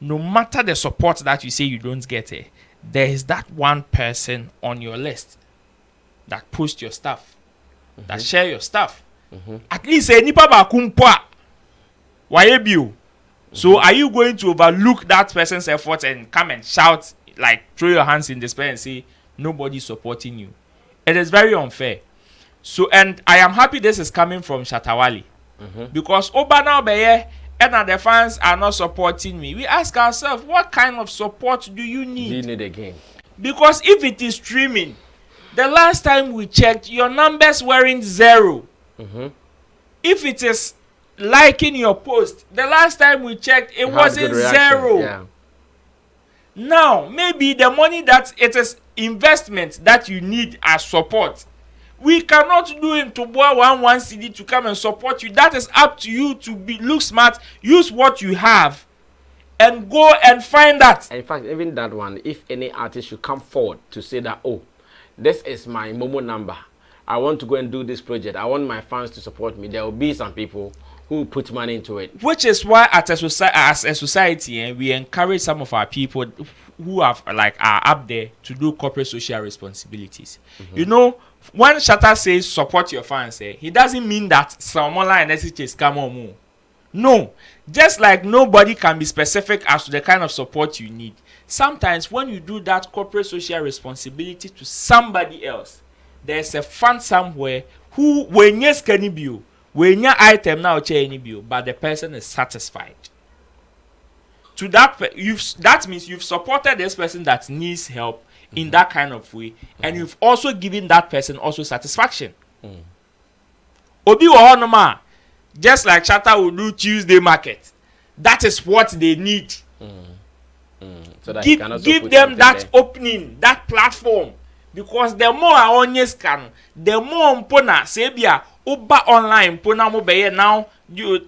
No matter the support that you say you don't get, there is that one person on your list that posts your stuff, that share your stuff. At least nipa ba kumpa wayebio. So are you going to overlook that person's effort and come and shout, like throw your hands in despair and say nobody's supporting you? It is very unfair. So, and I am happy this is coming from Shatta Wale, because Obana Obeye and the fans are not supporting me. We ask ourselves, what kind of support do you need? Do you need again? Because if it is streaming, the last time we checked, your numbers weren't 0. If it is liking your post, the last time we checked, it wasn't 0. Yeah. Now, maybe the money that it is investment that you need as support, we cannot do him to buy one CD to come and support you. That is up to you to look smart, use what you have, and go and find that. In fact, even that one, if any artist should come forward to say that, oh, this is my Momo number, I want to go and do this project, I want my fans to support me, there will be some people who put money into it. Which is why as a society, we encourage some of our people who are up there to do corporate social responsibilities. You know, when Shatta says support your fans, he doesn't mean that some online messages come on. No, just like nobody can be specific as to the kind of support you need. Sometimes when you do that corporate social responsibility to somebody else, there's a fund somewhere who when yes can be when your item now change, but the person is satisfied. To that that means you've supported this person that needs help in that kind of way, and you've also given that person also satisfaction. Obi Wahonoma, just like Shatta will do Tuesday market, that is what they need. So that give them that opening, that platform, because the more I scan, the more mpona sebia uba online mpona mo beye now.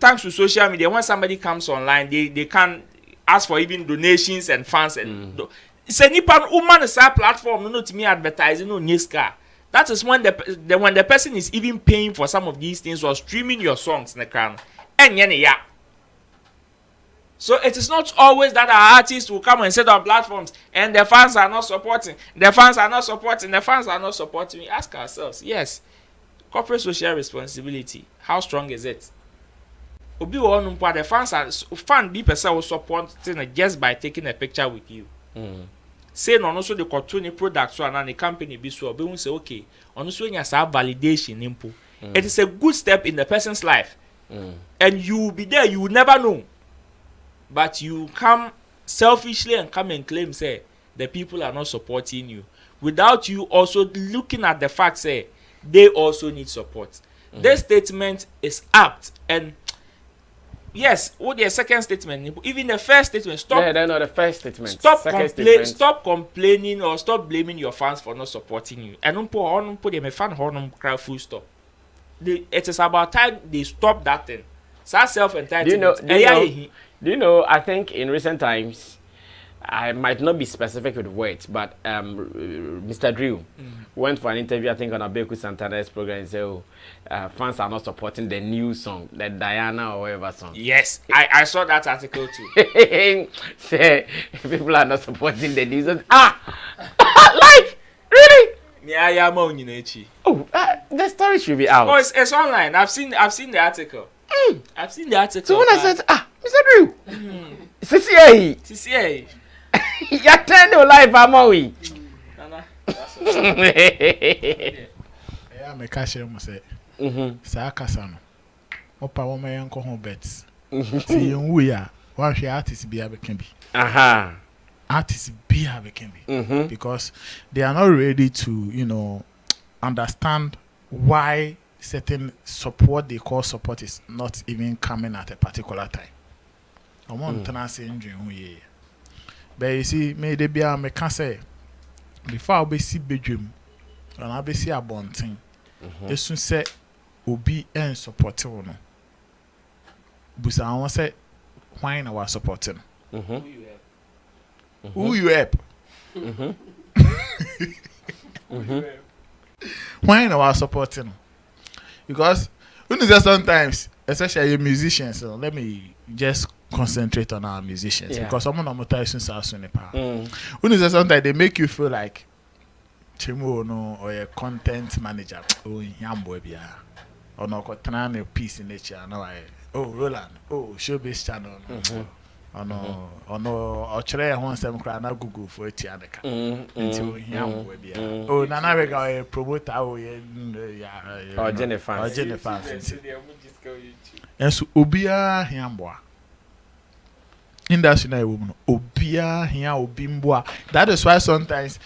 Thanks to social media, when somebody comes online, they can ask for even donations and funds and. It's a nipan woman is a platform no to me advertising no niska. That is when when the person is even paying for some of these things or streaming your songs in the crown. So it is not always that our artists will come and sit on platforms and the fans are not supporting. The fans are not supporting. The fans are not supporting. We ask ourselves, yes, corporate social responsibility. How strong is it? Obi Wahonoma, the fans are be person will support just by taking a picture with you. Say no so the cartoon product so and the company be so be say okay on so nya sa validation impo. It is a good step in the person's life. And you will be there, you will never know. But you come selfishly and come and claim say the people are not supporting you without you also looking at the fact say they also need support. This statement is apt, and yes, what the second statement, even the first statement, stop. Yeah, no, the first statement. Stop complaining or stop blaming your fans for not supporting you. And don't put them a fan cry full stop. It is about time they stop that thing. So self-entitlement. Do you know, I think in recent times, I might not be specific with words, but Mr. Drew went for an interview, I think, on Abeku Santana's program and said, oh, fans are not supporting the new song, the Diana or whatever song. Yes, I saw that article too. Say, people are not supporting the new song. Like, really? Oh, the story should be out. Oh, it's online. I've seen the article. I've seen the article. So when I said, Mr. Drew, CCA. You're telling your life, Amawi. Yeah, me cash him say. Sakasano. Opa wo me yanko ho bets. See you ya. What she artist be can be. Artists be can be. Because they are not ready to, understand why certain support they call support is not even coming at a particular time. I want to say injury. But you see, maybe I can say before I be see bedroom and I be see a bunting. You soon say obi and supporting no. But I want say why I was supporting. Who you help? Why I was supporting? Because when you say sometimes, especially musicians, so let me just concentrate on our musicians because someone on when you say sometimes they make you feel like Chimo no or a content manager or no got a piece in nature no Roland showbiz channel or try one some cry na Google for it until Nana Rega promoter or Jennifer and so Obia Hiamboa industry na woman Obia Hia Obimboa. That is why sometimes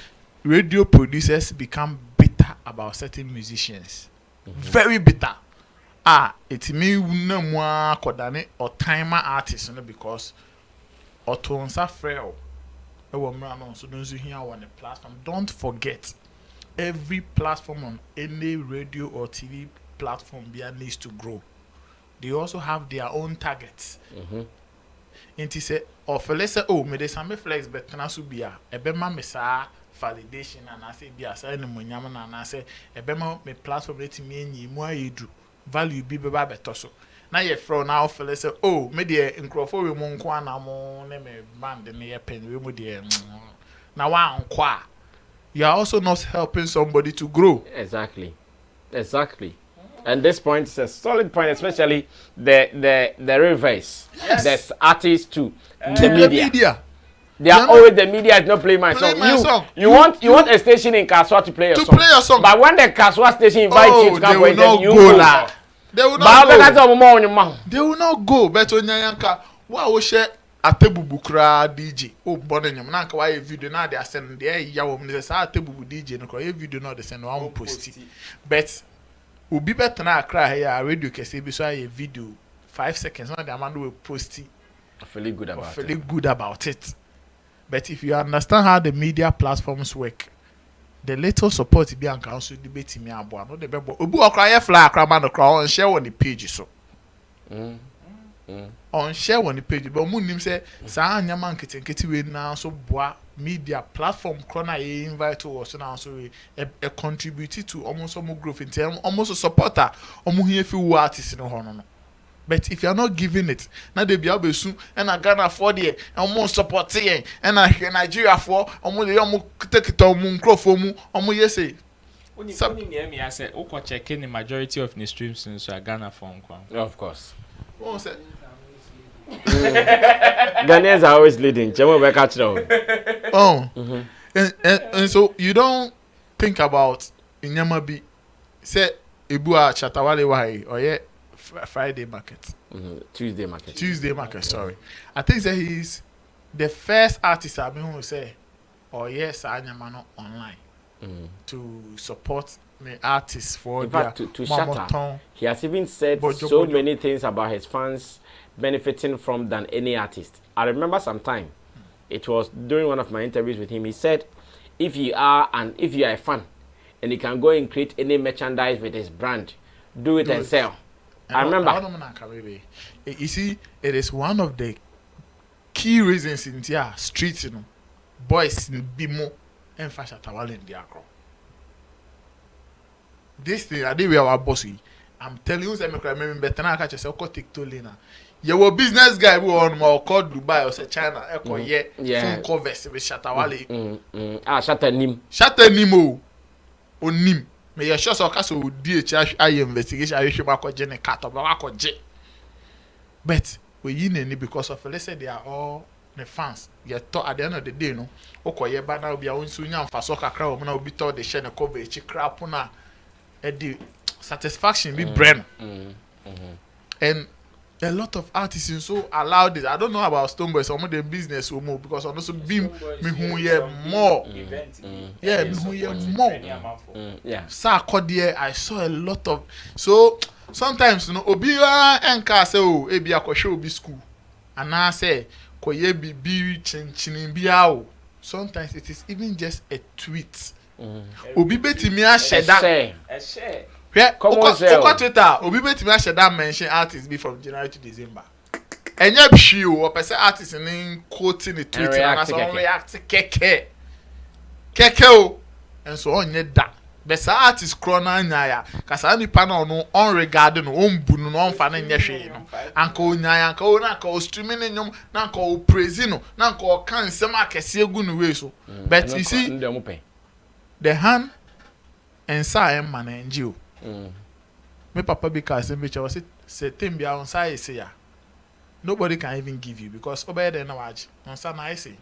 radio producers become bitter about certain musicians. Very bitter. It me no more kodane or timer artists because otonsa frail. So those who hear on the platform, don't forget every platform on any radio or TV platform needs to grow. They also have their own targets. And he said, or for let's say, me de some flex, but can also be a bema mesa validation and I say be a sign of Munyaman and I say a bema me platform letting me any more you do value be better so. Now you're from now for let's say, me dear in Crawford, we won't go on a name band in the pen, we would dear. Now one qua. You are also not helping somebody to grow. Exactly. And this point is a solid point, especially the reverse. Yes. There's artists too. The media. They are always the media is not playing my song. You want a station in Kaswa to play your song. But when the Kaswa station invites you to come play, then you go. They will not go. But on Yanka, what will share Atebubu kra DJ? Bonne nyam na nka why video na they send there ya wo me say Atebubu DJ no kra video no they send one post. But Ubi better na cry here radio kese bi so a video 5 seconds na the man will post it. Feeling good about it. But if you understand how the media platforms work, the little support be and council debate me abo no the be obu okra fly akra man okra on share on the page so. On share on the page but mu nim say sa anyama nkete we na so boa media platform krona e invite us so now so a contribute to almost growth in term almost a supporter here few artists no no. But if you are not giving it, now they be able to and I Ghana for the almost supporting and I Nigeria for almost take it on moon crop for mu yes say. When you near me, I said, "Okay, checking the majority of the streams since I Ghana phone call." Of course. Oh, say. Ghanaians are always leading. And so you don't think about Inyamabi say Ebua Shatta Wale Wahi or yeah Friday market. Tuesday market. Sorry, I think that he's the first artist I've been who say or yes Anyamano online to support the artists for in fact, to Shatta. He has even said many things about his fans benefiting from than any artist. I remember sometime, it was during one of my interviews with him, he said, if you are a fan and you can go and create any merchandise with his brand, do it and sell. I remember. You see, it is one of the key reasons in the streets, you know, boys in Bimo and Shatta Wale in the Accra. This thing, I did with our bossy. I'm telling you, I'm remember better now. Catch yourself, call TikTok lena. You were business guy who on my called Dubai or say China. Phone covers with Shatta Wale. Shatta Nimo. On Nim. May your shots or castle would DHI investigation. I should back Jenny Cat or back J. But we in because of let's say they are all the fans. You thought at the end of the day, no. Okay, yeah, but now be a own sunya for soccer crowd. Now be told the share the coverage crap on the satisfaction be brain. And a lot of artists so allow this. I don't know about Stonebwoy, some of the business will move because also be me who hear more. Yeah, me who hear more. Yeah. Sa I saw a lot of so sometimes obiwa enka say oh ebi akoshe obi school. And I say koye bi chin bia o. Sometimes it is even just a tweet. Obi betimi a share. Yeah, Twitter, Obi betimi a share mention artists be from January to December. And yet she or person artists in quoting the Twitter and so react keke. And so on yet that. Besa artist krona nyaya kasa ni pa na no on regard no on bunu no on fa na nye hwe no anka onyaya anka o na anka o streaming nyom na anka o praise no na anka o kan sem akese egu no we so but you see the hand and sa em man NGO me papa because em be was say tembia on sa say ya nobody can even give you because obey the na watch on sa na say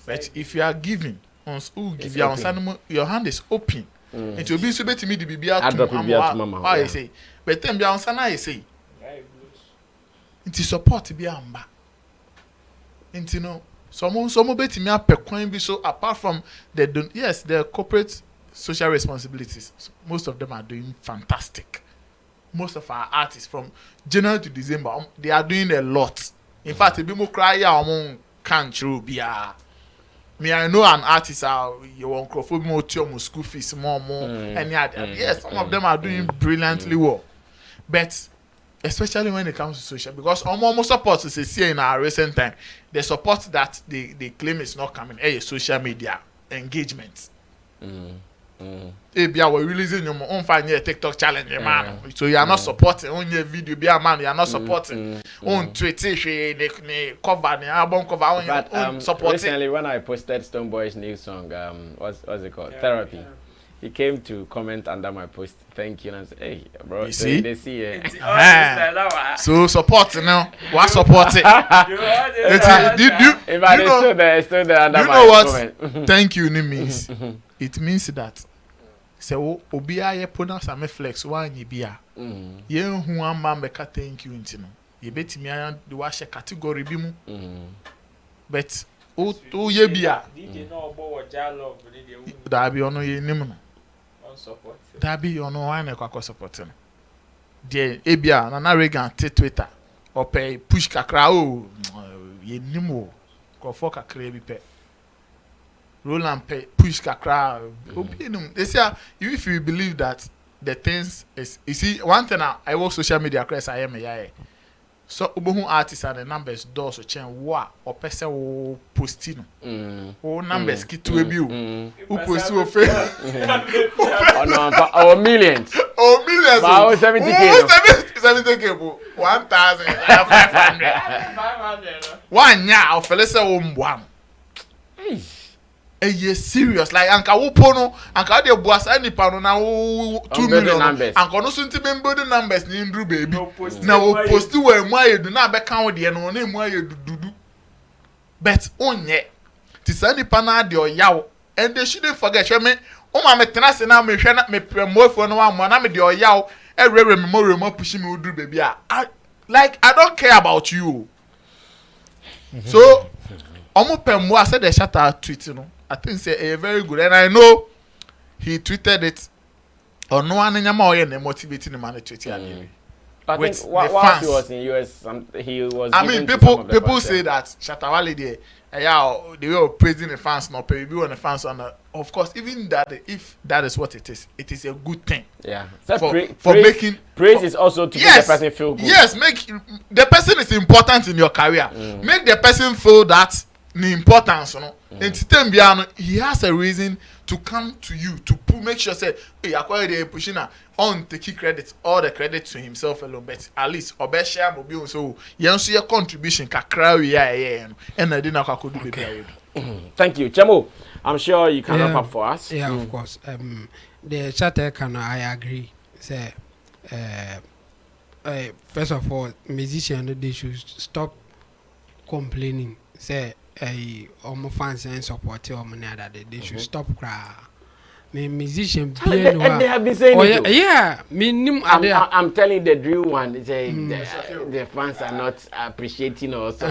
but if you are giving on who give your hand is open. It will be so better me the BBR to mama. I say, but then be on sana I say. It is support to be amba. And you know, some better me up per coin be so apart from the corporate social responsibilities. Most of them are doing fantastic. Most of our artists from January to December, they are doing a lot. In fact, if you cry among country be me, I know an artist you want to more to school fees more and yes, some of them are doing brilliantly well. But especially when it comes to social, because almost support to say in our recent time, the support that they claim is not coming, social media engagement. If you are releasing your own final TikTok challenge, man, so you are not supporting on your video, be a man, you are not supporting on Twitter, cover, the album cover, on supporting. Recently, when I posted Stonebwoy's new song, what's it called? Therapy. He came to comment under my post. Thank you, and I said, "Hey, bro, you see? They see it." So support now. What support it? If I stood there under you my know what? comment. Thank you means. It means that. So obia ye pronounce am flex one yebia. Ye hu am make thank you ntino. Ye betimi ayan the wash category bi mu. But o yebia. DJ no obo wo jalo da bi ono ye nim no. On support. Da bi ono wan e kwakọ support no. De ebia na Regan Twitter. Ope push kakra o ye nim o. Ko fo kakra bi pe. Roland push kakra. They say if you believe that the things is you see one thing I work social media across I am a so ubohu artists and the numbers doors change wa or person wo postino o numbers kitu ebi o post o fe or millions but 70k 1,500 one ya o fele se o mbwa serious like anka wo pono anka de boasa nipa no na 2 million anka no so ntime mbodi numbers ni ndru baby na wo post we mu ayedu na be kan wo de no na mu ayedu dudu but onye ti sa nipa na de oyawo and they shouldn't forget me o ma me tena se na me hwe na me premofo no wa mo na me de oyawo erere me mo push me udru baby I don't care about you so omo pemmo I said the Shatta tweet no I think say very good and I know he tweeted it or no one nyama oye na motivating the man to tweet it. I think while he was in US he was I mean people say that Shatta Wale there they were praising the fans not maybe on the fans on of course even that if that is what it is a good thing. Yeah. For making praise is also to make the person feel good. Yes, make the person is important in your career. Make the person feel that the importance, he has a reason to come to you to make sure say hey acquire the pushing on take credit all the credit to himself alone but at least obeshare mobile so yenso your contribution kakra we and I didn't akodu baby. Thank you Chemo. I'm sure you can wrap up for us. Yeah, of course. The Shatta can I agree say first of all musicians they should stop complaining say fans and support they should stop cry me musician and they have been saying it. Yeah, me I'm telling the real one. The fans are not appreciating us.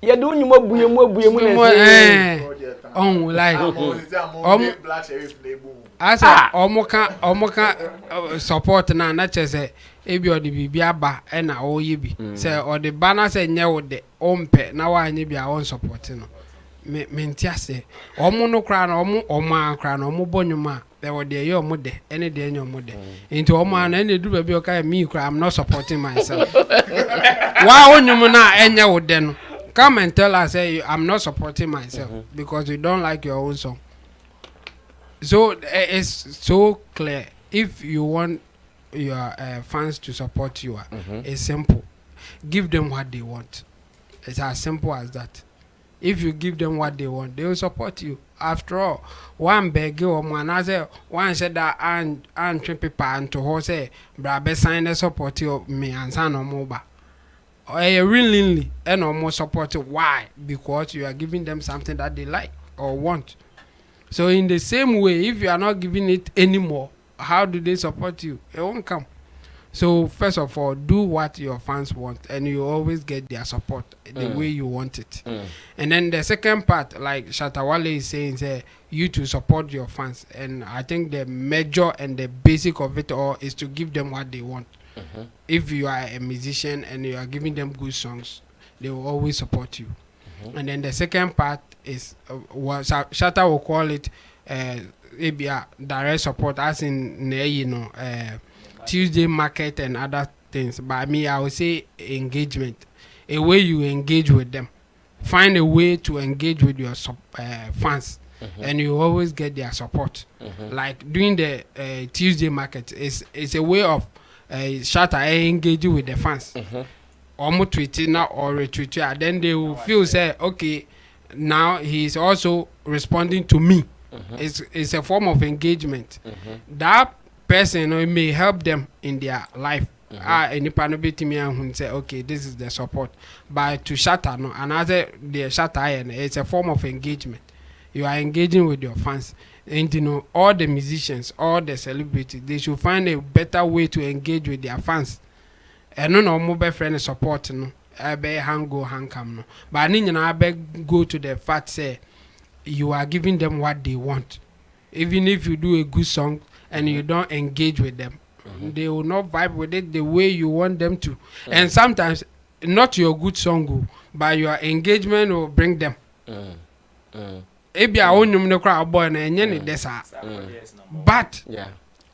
You do you more like as omoka support na na chese ebi odi bibia ba e na oye bi say odi bana say nye wo de ompe na wa anye bia on support no me ntiase omo no kra na omo kra na omo bonyuma e wo de ye omo de ene de enyo omo de into omo na ene du ba bi o kai me kra I'm not supporting myself wa onyum na enye wo de no come and tell us say I'm not supporting myself because you don't like your own song. So it's so clear. If you want your fans to support you, it's simple. Give them what they want. It's as simple as that. If you give them what they want, they will support you. After all, one beg you one I say one said that and trip paper and to her say, "Brabe sign the support you me and son no mobile." Really and almost support you. Why? Because you are giving them something that they like or want. So in the same way, if you are not giving it anymore, how do they support you? It won't come. So first of all, do what your fans want, and you always get their support the way you want it. And then the second part, like Shatta Wale is saying, you to support your fans. And I think the major and the basic of it all is to give them what they want. If you are a musician and you are giving them good songs, they will always support you. And then the second part is what Shatta will call it direct support, as in Tuesday market and other things. But me, I would say engagement, a way you engage with them. Find a way to engage with your fans, and you always get their support. Like doing the Tuesday market is a way of Shatta engaging with the fans. Almost tweeting now or retweeting, then they will feel say, okay, now he is also responding to me. It's a form of engagement. That person may help them in their life. Any panobiti me and say, okay, this is the support. But to Shatta, no, another the Shatta, it's a form of engagement. You are engaging with your fans. And all the musicians, all the celebrities, they should find a better way to engage with their fans. And no mobile friend support no. I be hang go hang come no. But I beg go to the fact say you are giving them what they want. Even if you do a good song and you don't engage with them, they will not vibe with it the way you want them to. And sometimes not your good song, but your engagement will bring them. Ebi a onyum ne kra boy na enye ne desa. But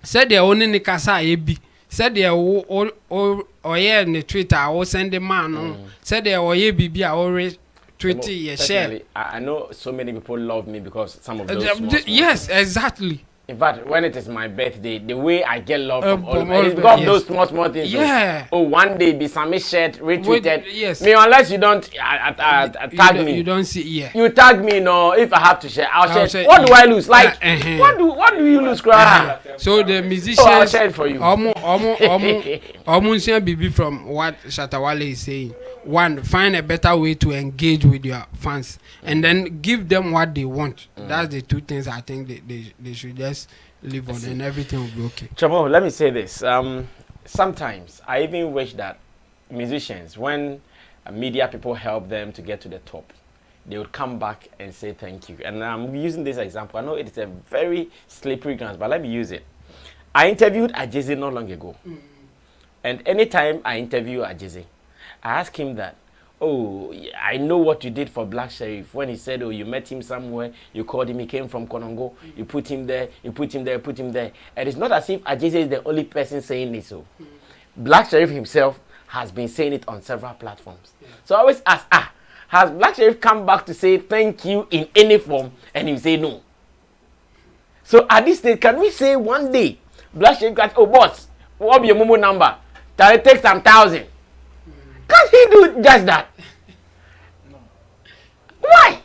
said they only ne kasa ebi. Said they oye ne Twitter or send the man. Said they oye bibi a already Twitter share. I know so many people love me because some of those small yes, exactly. In fact, when it is my birthday, the way I get love from all it's because of those small things. Yeah. Oh, one day be Sammy shirt retweeted. Yes. Me unless you don't tag me. You don't see. Yeah. You tag me, no. If I have to share, I'll share. What do I lose? Like what do you lose, cry? So the musicians. I'll share it for you. Almost bibi from what Shatta Wale is saying. One, find a better way to engage with your fans, and then give them what they want. That's the two things I think they should just live on, and everything will be okay. Chamo, let me say this. Sometimes I even wish that musicians, when media people help them to get to the top, they would come back and say thank you. And I'm using this example. I know it's a very slippery ground, but let me use it. I interviewed Ajeze not long ago. And anytime I interview Ajeze, I asked him that, oh, I know what you did for Black Sheriff. When he said, oh, you met him somewhere, you called him, he came from Konongo, you put him there, you put him there, put him there. And it's not as if Ajeze is the only person saying this. So Black Sheriff himself has been saying it on several platforms. So I always ask, has Black Sheriff come back to say thank you in any form? And he say no. So at this stage, can we say one day, Black Sheriff got, oh, boss, what be your Momo number? Tell it take some 1,000. Can't he do just that? No. Why?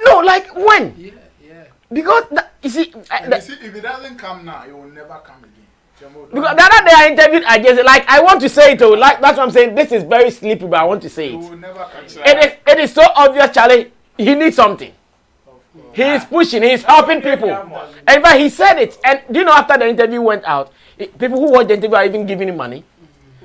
No, like when? Yeah. Because you see, if it doesn't come now, it will never come again. Because the other day I interviewed Ajeze, like I want to say it, like that's what I'm saying. This is very sleepy, but I want to say it. It will never catch it is so obvious, Charlie. he needs something. He is pushing, he is helping people. And but he said it. And do you know after the interview went out, people who watched the interview are even giving him money?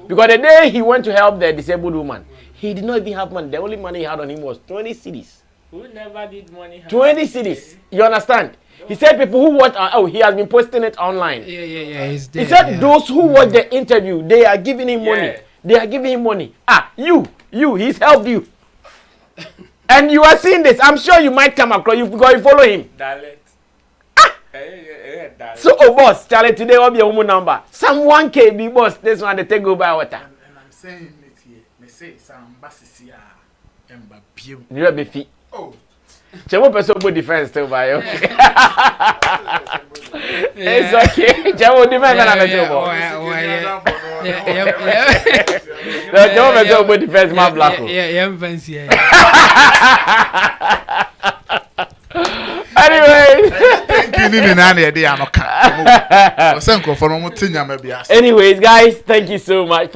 Because the day he went to help the disabled woman, he did not even have money. The only money he had on him was 20 cedis. Who never did money? 20 cedis. You understand? He said people who watch, he has been posting it online. Yeah. He said those who watch the interview, they are giving him money. They are giving him money. He's helped you. And you are seeing this. I'm sure you might come across, because you follow him. So, boss, Charlie, today will be your home number. Some 1K, big boss, this one, they take go by water. And I'm saying it here. Me say some buses here. You have a fee. Oh. Chemo person good defense still by okay. It's okay. Chemo defense na beso. No, Chemo person good defense my black. Yeah, fancy. Anyway. Anyways, guys, thank you so much.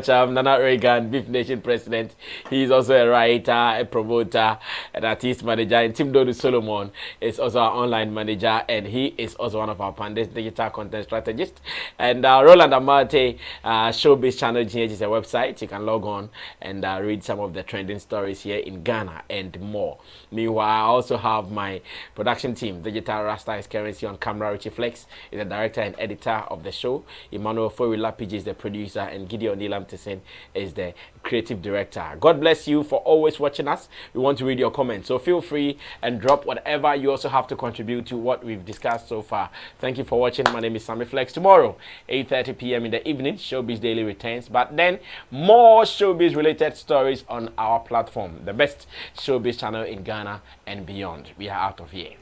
Nana Reagan, Beef Nation president. He is also a writer, a promoter, an artist manager. And Tim Dodu Solomon is also our online manager, and he is also one of our Pandits digital content strategists. And Roland Amate, Showbiz Channel GH is a website. You can log on and read some of the trending stories here in Ghana and more. Meanwhile, I also have my production team. Digital Rasta is currently on camera. Richie Flex is the director and editor of the show. Emmanuel Forwila PG is the producer, and Gideon Nilamtesen is the creative director. God bless you for always watching us. We want to read your comments, so feel free and drop whatever you also have to contribute to what we've discussed so far. Thank you for watching. My name is Sammy Flex. Tomorrow, 8:30 p.m. in the evening, Showbiz Daily returns, but then more Showbiz related stories on our platform, the best Showbiz channel in Ghana and beyond. We are out of here.